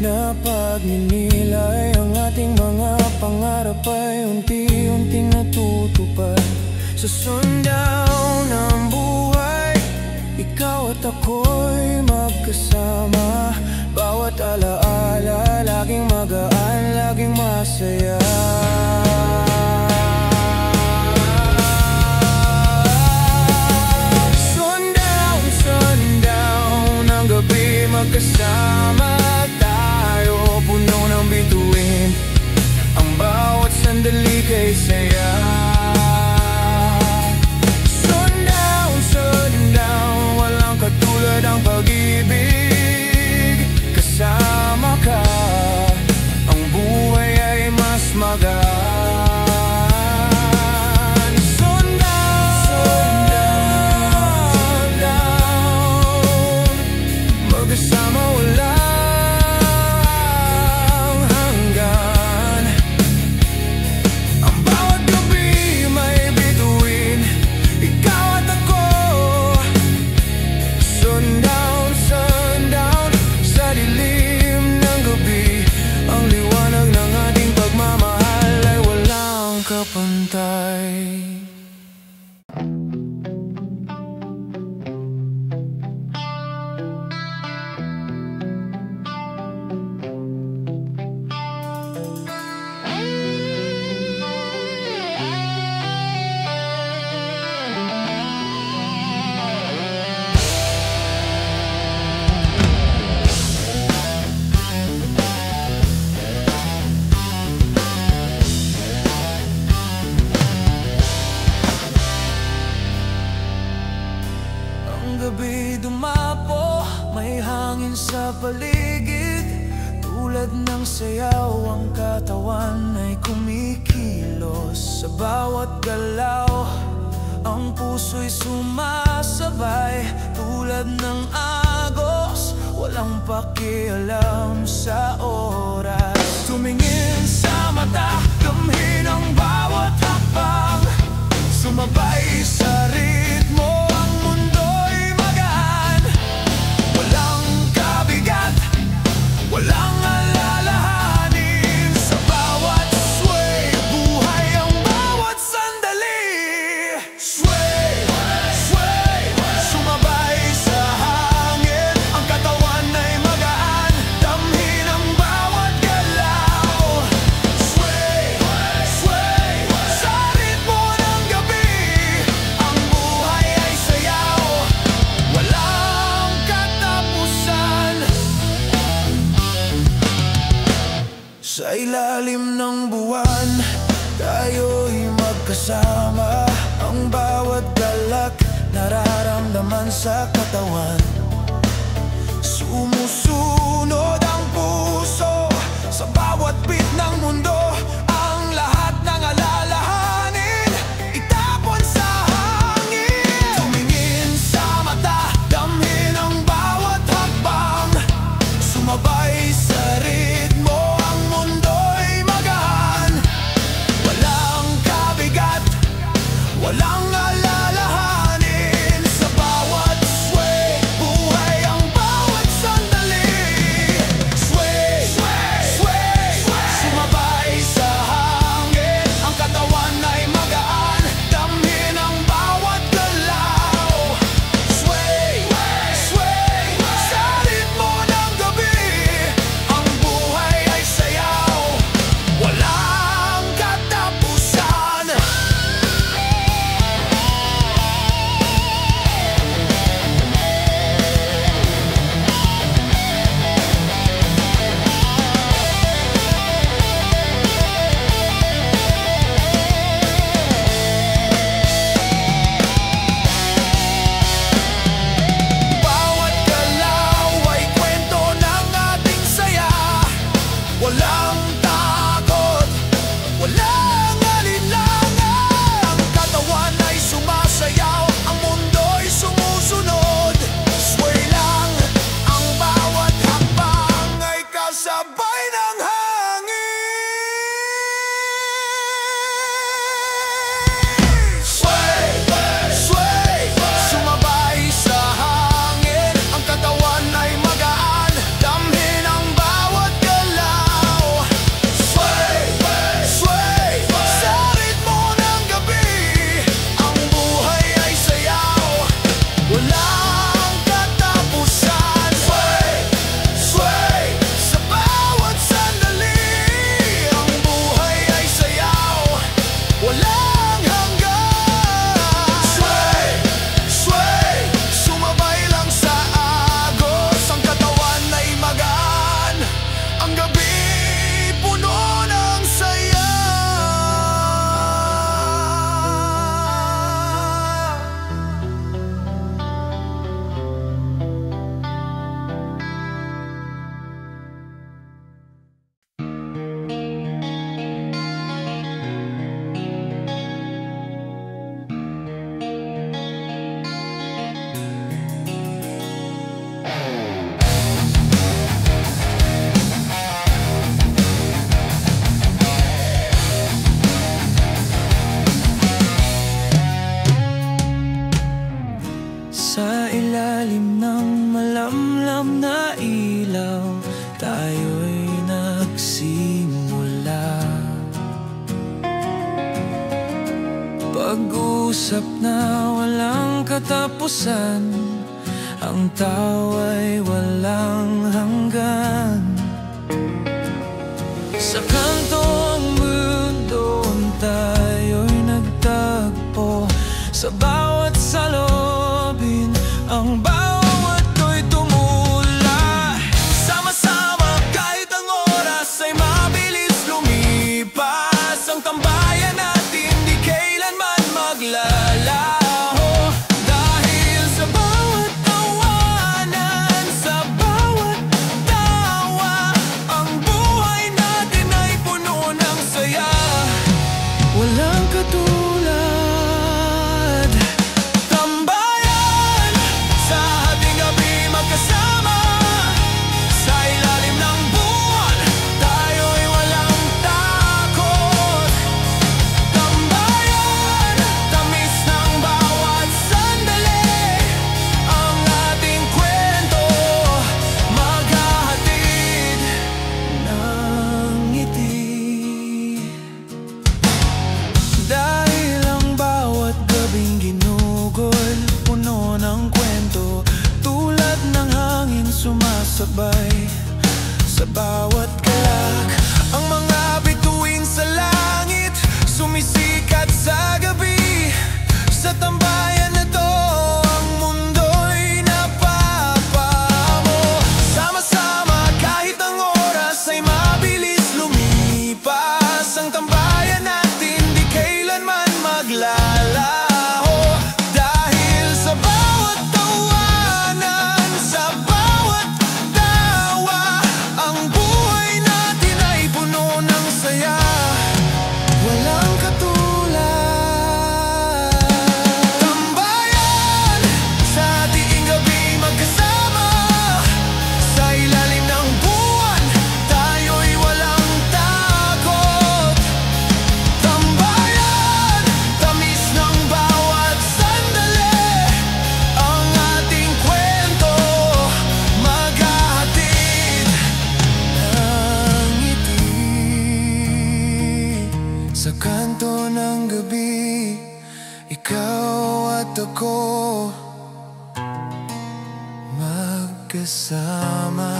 na pagninilay, ang ating mga pangarap ay unti-unting natutupad. Sa sundown ng buhay, ikaw at ako'y magkasama. Bawat alaala, laging magaan, laging masaya. Sundown, sundown, ang gabi magkasama tayo, puno ng bituin. Ang bawat sandali kay saya. Sundown, sundown, walang katulad ang pag-ibig. Kasama ka, ang buhay ay mas magaan. Sundown, sundown, sundown, magkasama walang hanggan. Ang bawat gabi may bituin, ikaw at ako. Sundown, sundown, sa dilim ng gabi, ang liwanag ng ating pagmamahal ay walang kapantay. Ang gabi dumapo, may hangin sa paligid. Tulad ng sayaw, ang katawan ay kumikilos. Sa bawat galaw, ang puso'y sumasabay. Tulad ng agos, walang pakialam sa oras. Tumingin sa mata, damhin ang bawat hakbang. Sumabay sa ritmo, ang mundo'y magaan. Walang kabigat, walang alalahanin. Sa bawat sway, buhay ang bawat sandali. Sway, sway, sumabay sa hangin. Ang katawan ay magaan, damhin ang bawat galaw. Sway, sway, sa ritmo ng gabi. Ang buhay ay sayaw, walang katapusan. Sa ilalim ng buwan, tayo'y magkasama. Ang bawat galak, nararamdaman sa katawan. Sumusunod ang puso sa bawat beat ng mundo. Ang lahat ng alalahanin, itapon sa hangin. Tumingin sa mata, damhin ang bawat hakbang. Sumabay sa ritmo, ang mundo'y magaan. Walang kabigat, walang alalahanin. Sa bawat sway, buhay ang bawat sandali. Sway, sway, sumabay sa hangin. Ang katawan ay magaan, damhin ang bawat galaw. Sway, sway, sa ritmo ng gabi. Ang buhay ay sayaw, walang katapusan. Bawat galaw ay kwento ng ating saya. Walang takot, walang alinlangan. Ang katawan ay sumasayaw, ang mundo'y sumusunod. Sway lang, ang bawat hakbang ay kasabay ng hangin. Sway, sway, sumabay sa hangin. Ang katawan ay magaan, damhin ang bawat galaw. Sway, sway, sa ritmo ng gabi. Ang buhay ay sayaw, walang katapusan. Sway, sway, sa bawat sandali. Ang buhay ay sayaw, walang hanggan. Sway, sway, sumabay lang sa agos. Ang katawan ay magaan, ang gabi puno ng saya. Sa ilalim ng malamlam na ilaw, tayo'y nagsimula. Pag-usap na walang katapusan, ang tawa'y walang hanggan. Sa kanto ang mundo, tayo'y nagtagpo. Sa bawat salubin, ang bawat ko'y tumula. Sama-sama kahit ang oras ay mabilis lumipas. Ang tambayan natin di kailanman maglalaho. Dahil sa bawat tawanan, sa bawat tawa, ang buhay natin ay puno ng saya. Walang katulad. Tambayan sa sabay sa bawat galak. Ang mga bituin sa langit sumisikat sa gabi. Sa tambayan na to ang mundo'y napapamo. Sama-sama kahit ang oras ay mabilis lumipas. Ang tambayan natin di kailanman maglalaho. Dahil sa bawat tawanan, sa bawat tawa, ang buhay natin ay puno ng saya. Walang katulad. Tambayan sa diing gabi magkasama. Sa ilalim ng buwan, tayo'y walang takot. Tambayan, tamis ng bawat sandali. Ang ating kwento maghahatid ng ngiti. Sa kanto ng gabi, ikaw at ako magkasama.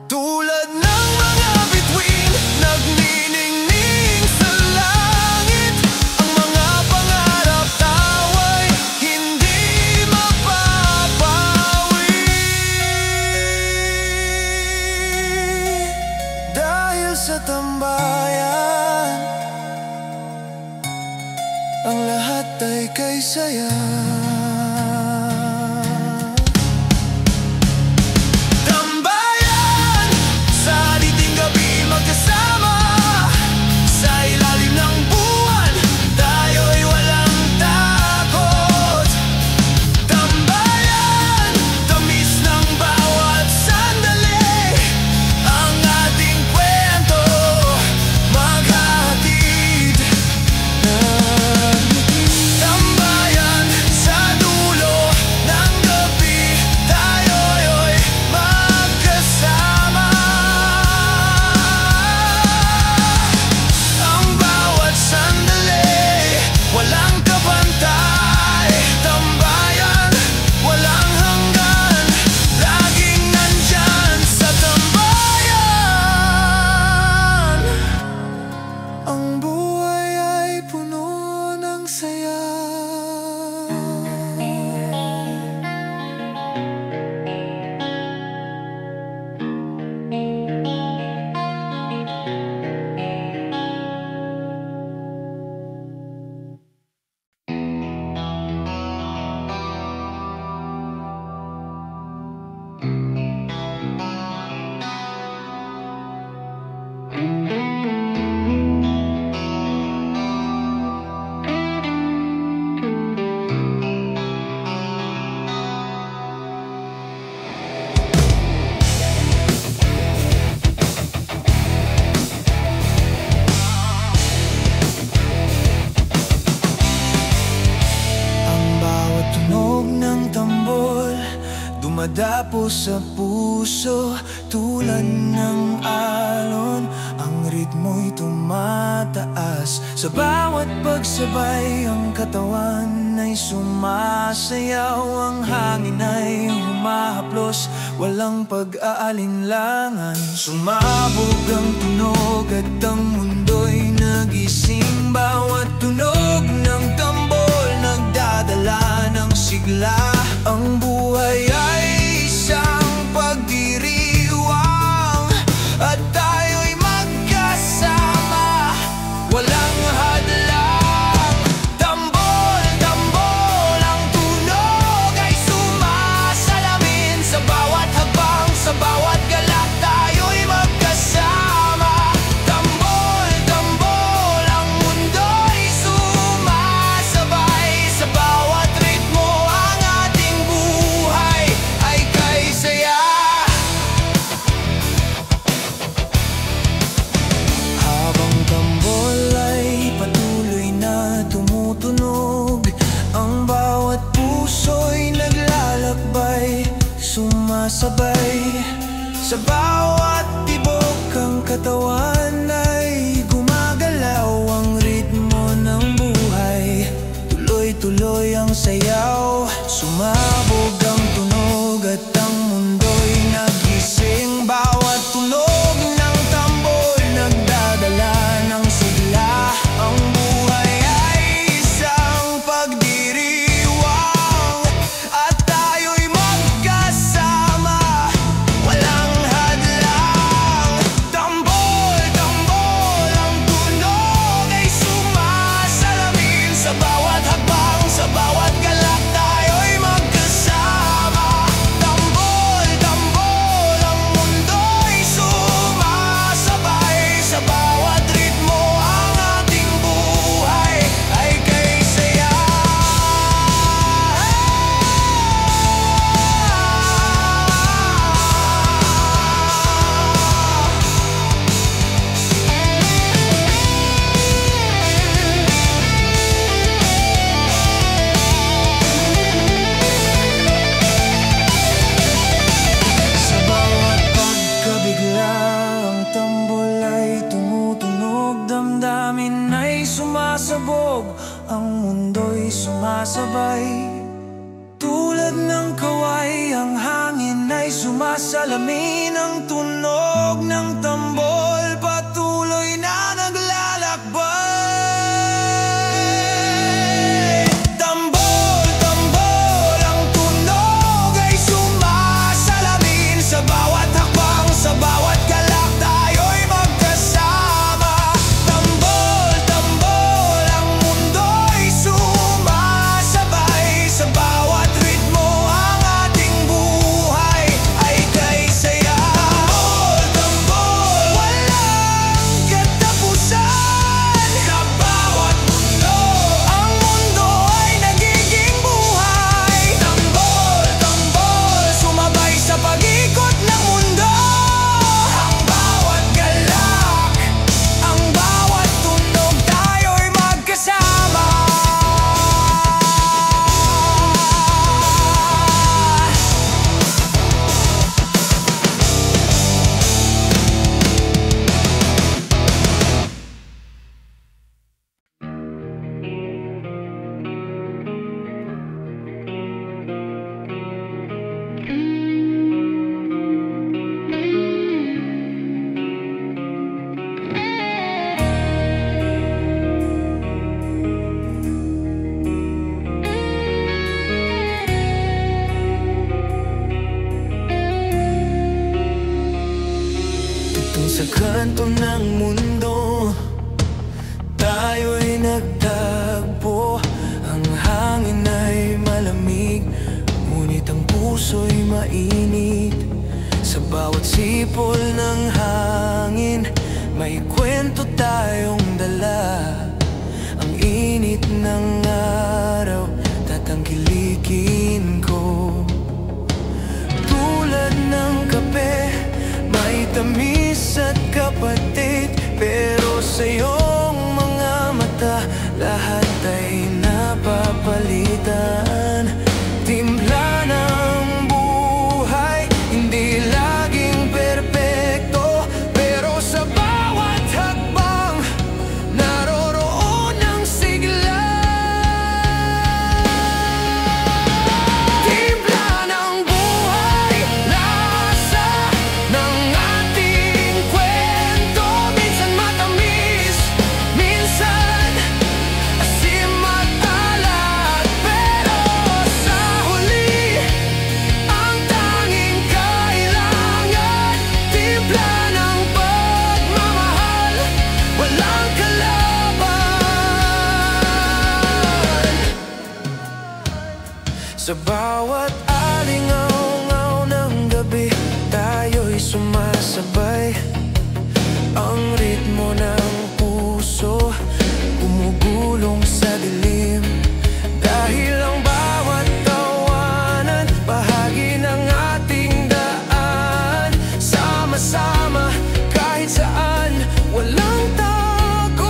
Tulad ng mga bituin nagniningning sa langit. Ang mga pangarap tawa'y hindi mapapawi. Dahil sa tambayan, ang lahat ay kay saya. Tambayan sa diting gabi magkasama. Sa ilalim ng buwan, tayo'y walang takot. Tambayan, tamis ng bawat sandali. Ang ating kwento maghahatid ng ngiti. Tambayan sa dulo ng gabi, tayo'y magkasama. Ang bawat sandali, walang kapantay. Tambayan, walang hanggan, laging nandyan sa tambayan. Ang buhay ay puno ng saya. Ang bawat tunog ng tambol dumadapo sa puso tulad ng alon. Ang ritmo'y tumataas sa bawat pagsabay. Ang katawan ay sumasayaw. Ang hangin ay humahaplos, walang pag-aalinlangan. Sumabog ang tunog at ang mundo'y nagising. Bawat tunog ng tambol nagdadala ng sigla. Ang buhay ay isang pagdiriwang at tayo'y magkasama. Walang hadlang. Tambol, tambol, ang tunog ay sumasalamin. Sa bawat habang, sa bawat galak, tayo'y magkasama. Tambol, tambol, ang mundo'y sumasabay. Sa bawat ritmo, ang ating buhay ay kay saya. Habang tambol ay patuloy na tumutunog, ang bawat puso'y naglalakbay, sumasabay. Sa bawat tibok ang katawan ay gumagalaw. Ang ritmo ng buhay, tuloy-tuloy ang sayaw. Sumabog ang tunog at ang mundo'y buhay. Tulad ng kaway, ang hangin ay sumasalamin. Ang tunog ng tambol patuloy na naglalakbay. Tambol, tambol, ang tunog ay sumasalamin. Sa bawat hakbang, sa bawat galak, tayo'y magkasama. Tambol, tambol, ang mundo'y sumasabay. Sa bawat ritmo, ang ating buhay ay kay saya. Tambol, tambol, walang katapusan. Sa bawat mundo, ang mundo ay nagiging buhay. Tambol, tambol, sumabay sa pag-ikot ng mundo. Ang bawat galak, ang bawat tunog, tayo'y magkasama. Dito sa kanto ng mundo, tayo'y nagtagpo. Ang hangin ay malamig, ngunit ang puso'y mainit. Sa bawat sipol ng hangin, may kwento tayong dala. Ang init ng araw, tatangkilikin ko. Tulad ng kape, may tamis at kapatid. Pero sa iyong mga mata, lahat ay napapalitan. Timpla ng buhay, hindi laging perpekto. Pero sa bawat hakbang, naroroon ang sigla. Timpla ng buhay, lasa ng ating kwento. Minsan matamis, minsan asim at alat. Pero sa huli, ang tanging kailangan, timpla ng pagmamahal, walang kalaban. Sa bawat alingaw-ngaw ng gabi, tayo'y sumasabay. Ang ritmo ng puso gumugulong sa dilim. Dahil ang bawat tawanan, bahagi ng ating daan. Sama-sama kahit saan, walang takot.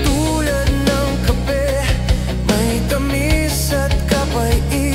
Tulad ng kape, may tamis at kapait.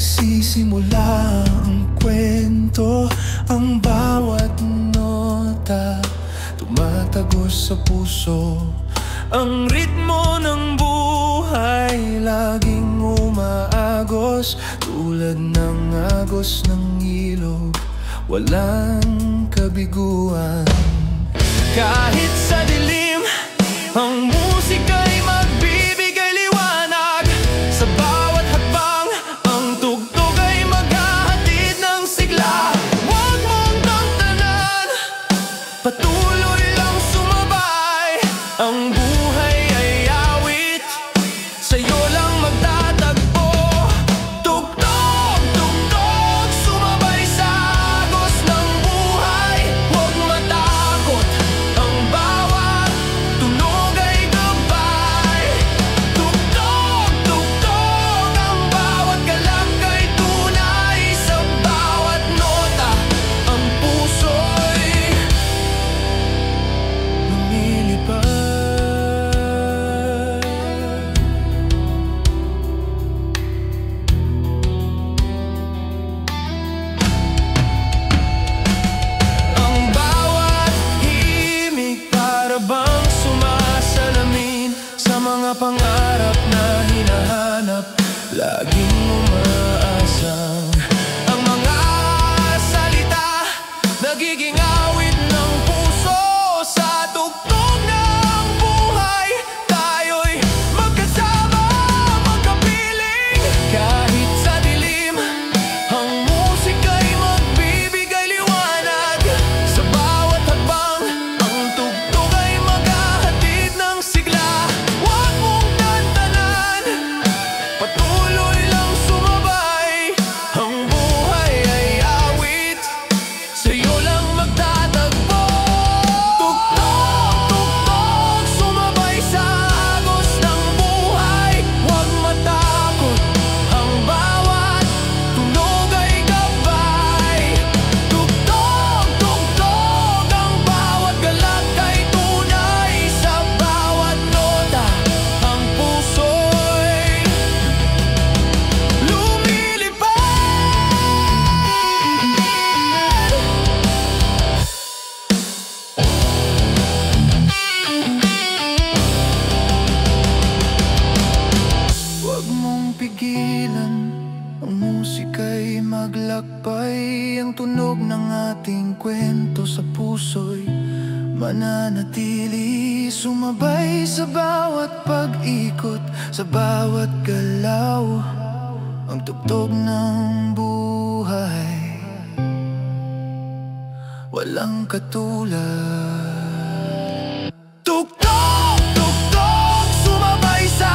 nagsisimula ang kwento. Ang bawat nota tumatagos sa puso. Ang ritmo ng buhay laging umaagos, tulad ng agos ng ilog, walang kabiguan. Kahit sa dilim, ang musika'y magbibigay liwanag. Sa bawat hakbang, ang tugtog ay maghahatid ng sigla. Huwag mong tantanan, patuloy lang sumabay. Ang buhay ay awit, sa'yo lang magtatagpo. Tugtog, tugtog, sumabay sa agos ng buhay. Huwag matakot, ang bawat tunog ay gabay. Tugtog, tugtog, ang bawat galak ay tunay. Sa bawat nota, ang puso'y lumilipad. Ang bawat himig para bang sumasalamin sa mga pangarap na hinahanap, laging umaasang. Ang mga salita nagiging awit ng puso. Sa tugtog ng buhay, tayo'y magkasama, magkapiling. Kahit sa dilim, ang musika'y magbibigay liwanag. Sa bawat hakbang, ang tugtog ay maghahatid ng sigla. Huwag mong tantanan, patuloy lang sumabay. Ang buhay ay awit, sa'yo lang magtatagpo. Tugtog, tugtog, sumabay sa agos ng buhay. Huwag matakot, ang bawat tunog ay gabay. Tugtog, tugtog, ang bawat galak ay tunay. Sa bawat nota, ang puso'y lumilipad. Huwag mong pigilan, ang musika'y maglakbay. Ang tunog ng ating kwento sa puso'y mananatili. Sumabay sa bawat pag-ikot, sa bawat galaw. Ang tugtog ng buhay, walang katulad. Tugtog, tugtog, sumabay sa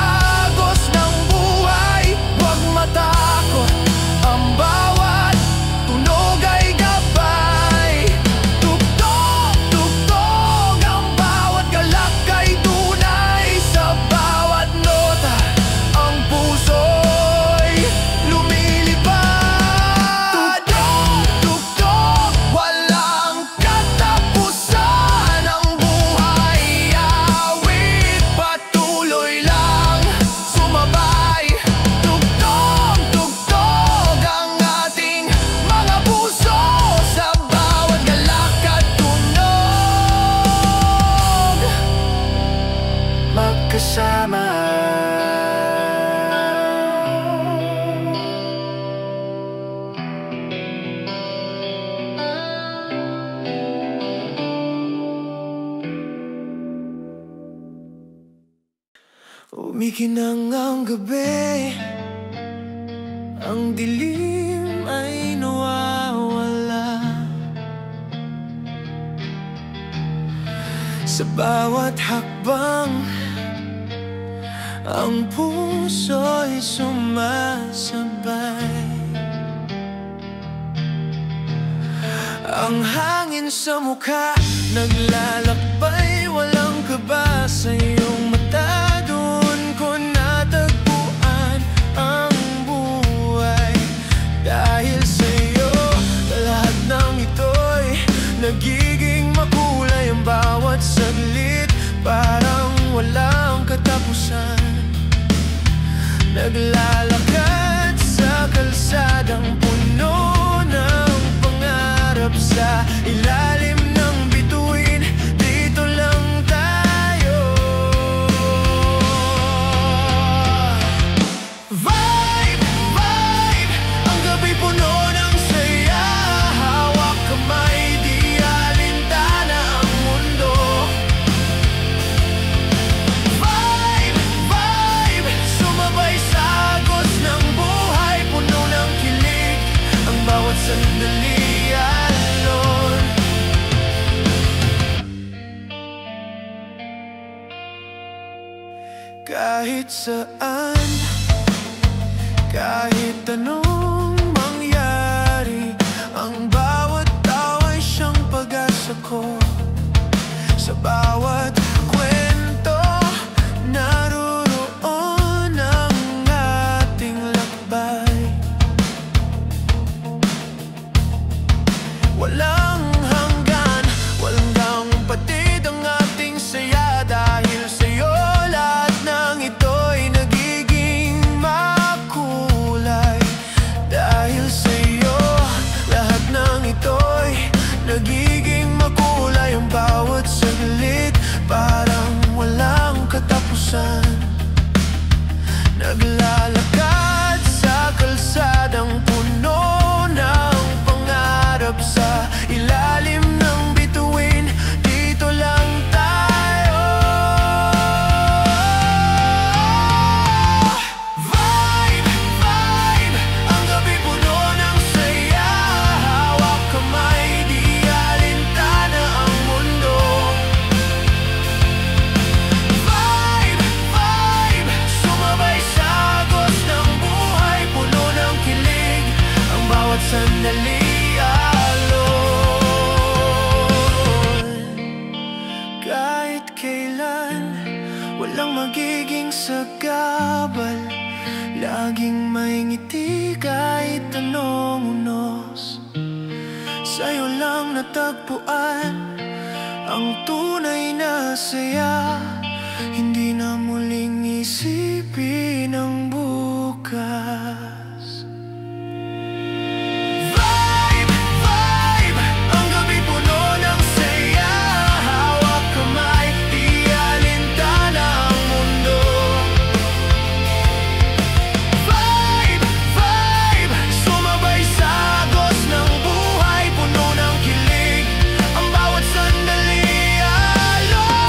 agos ng buhay. Huwag matakot, ang bawat tunog ay gabay. Tugtog, tugtog, ang bawat galak ay tunay. Sa bawat nota, ang puso'y lumilipad. Tugtog, tugtog, walang katapusan. Ang buhay awit, patuloy lang sumabay. Tugtog, tugtog, ang ating mga puso. Sa bawat galak at tunog, magkasama. Umikinang ang gabi, ang dilim ay nawawala. Sa bawat hakbang, ang puso'y sumasabay. Ang hangin sa mukha naglalakbay, walang kaba sa iyong mata. Doon ko natagpuan ang buhay. Dahil sa'yo, lahat ng ito'y nagiging makulay. Ang bawat saglit parang walang katapusan. Naglalakad sa kalsada, kalsadang puno ng pangarap. Sa ilalim ng bituin, dito lang tayo. Vibe, vibe, ang gabi puno ng saya. Hawak kamay, di alintana ang mundo. Vibe, vibe, sumabay sa agos ng buhay. Puno ng kilig, ang bawat sandali alon. Kahit saan, kahit anong mangyari, ang bawat tao ay siyang pag-asa ko. Sa bawat kwento, naroon ang ating lakbay. Walang hanggan, walang daang patid ang ating saya. Dahil sa'yo lahat ng ito'y nagiging makulay. Dahil sa'yo lahat ng ito'y nagiging makulay. Ang bawat saglit parang walang katapusan. Naglalakad sa kalsadang puno ng pangarap. Sa ilalim ng bituin, dito lang tayo. Vibe, vibe, ang gabi puno ng saya. Hawak kamay, di alintana ang mundo. Vibe, vibe, sumabay sa agos ng buhay. Puno ng kilig, ang bawat sandali alon. Kahit kailan, walang magiging sagabal. Laging may ngiti kahit anong unos. Sa'yo lang natagpuan ang tunay na saya. Hindi na muling isipin ang bukas. Vibe, vibe, ang gabi puno ng saya. Hawak kamay, di alintana ang mundo. Vibe, vibe, sumabay sa agos ng buhay. Puno ng kilig, ang bawat sandali alon.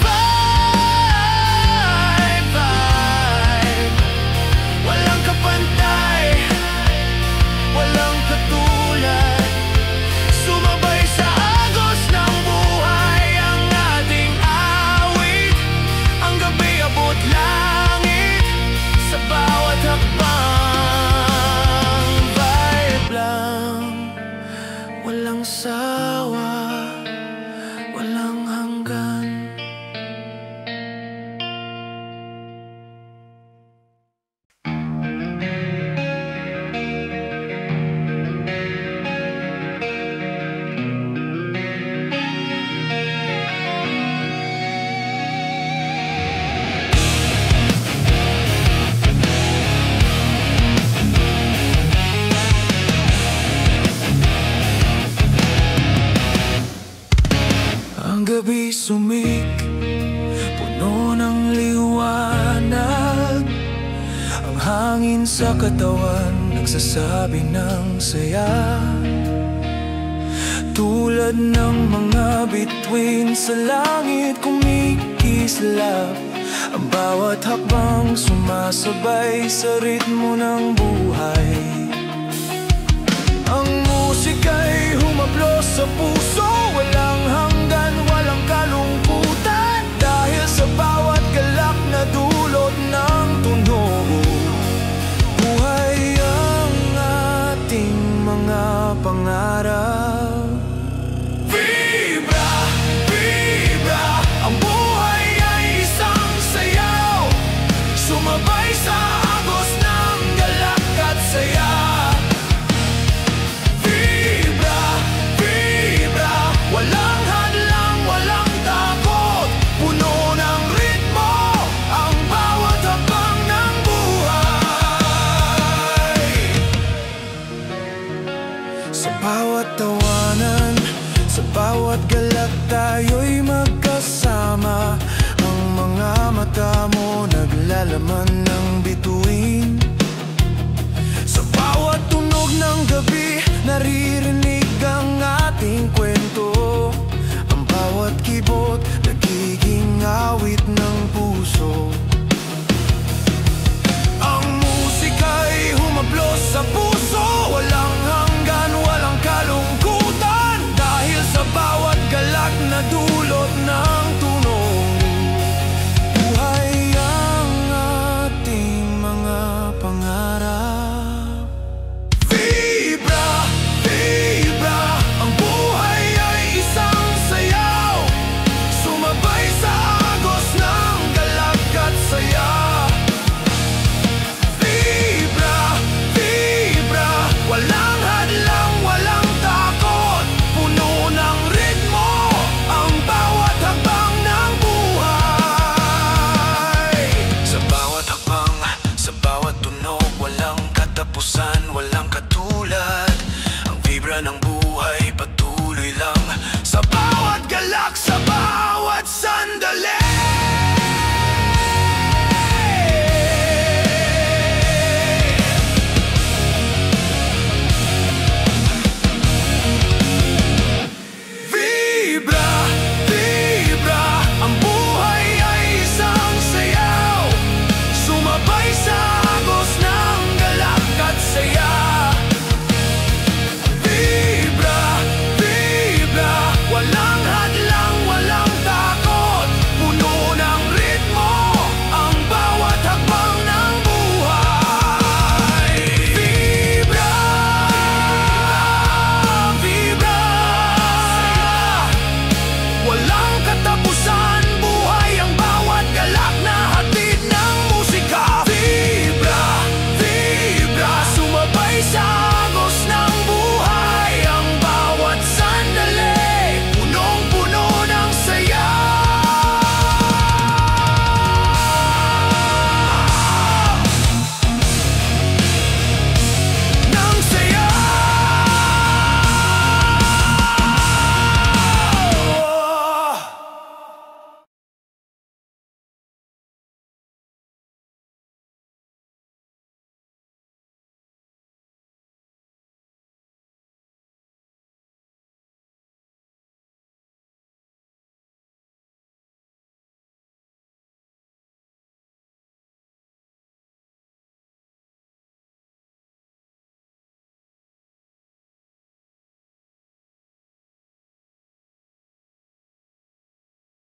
Vibe, vibe, walang kapantay, walang katulad. Sumabay sa agos ng buhay ang ating awit. Ang gabi abot langit sa bawat hakbang. Vibe lang, walang sawa, walang hanggan. Ang gabi sumik, puno ng liwanag. Ang hangin sa katawan nagsasabi ng saya. Tulad ng mga bituin sa langit kumikislap. Ang bawat hakbang sumasabay sa ritmo ng buhay. Ang musika'y humaplos sa puso. Walang hanggan, walang kalungkutan. Dahil sa bawat galak na dulot ng tunog, buhay ang ating mga pangarap. Vibra, vibra, ang buhay ay isang sayaw. Sumabay sa agos ng galak at saya. bawat galak tayo'y magkasama. Ang mga mata mo naglalaman ng bituin. Sa bawat tunog ng gabi naririnig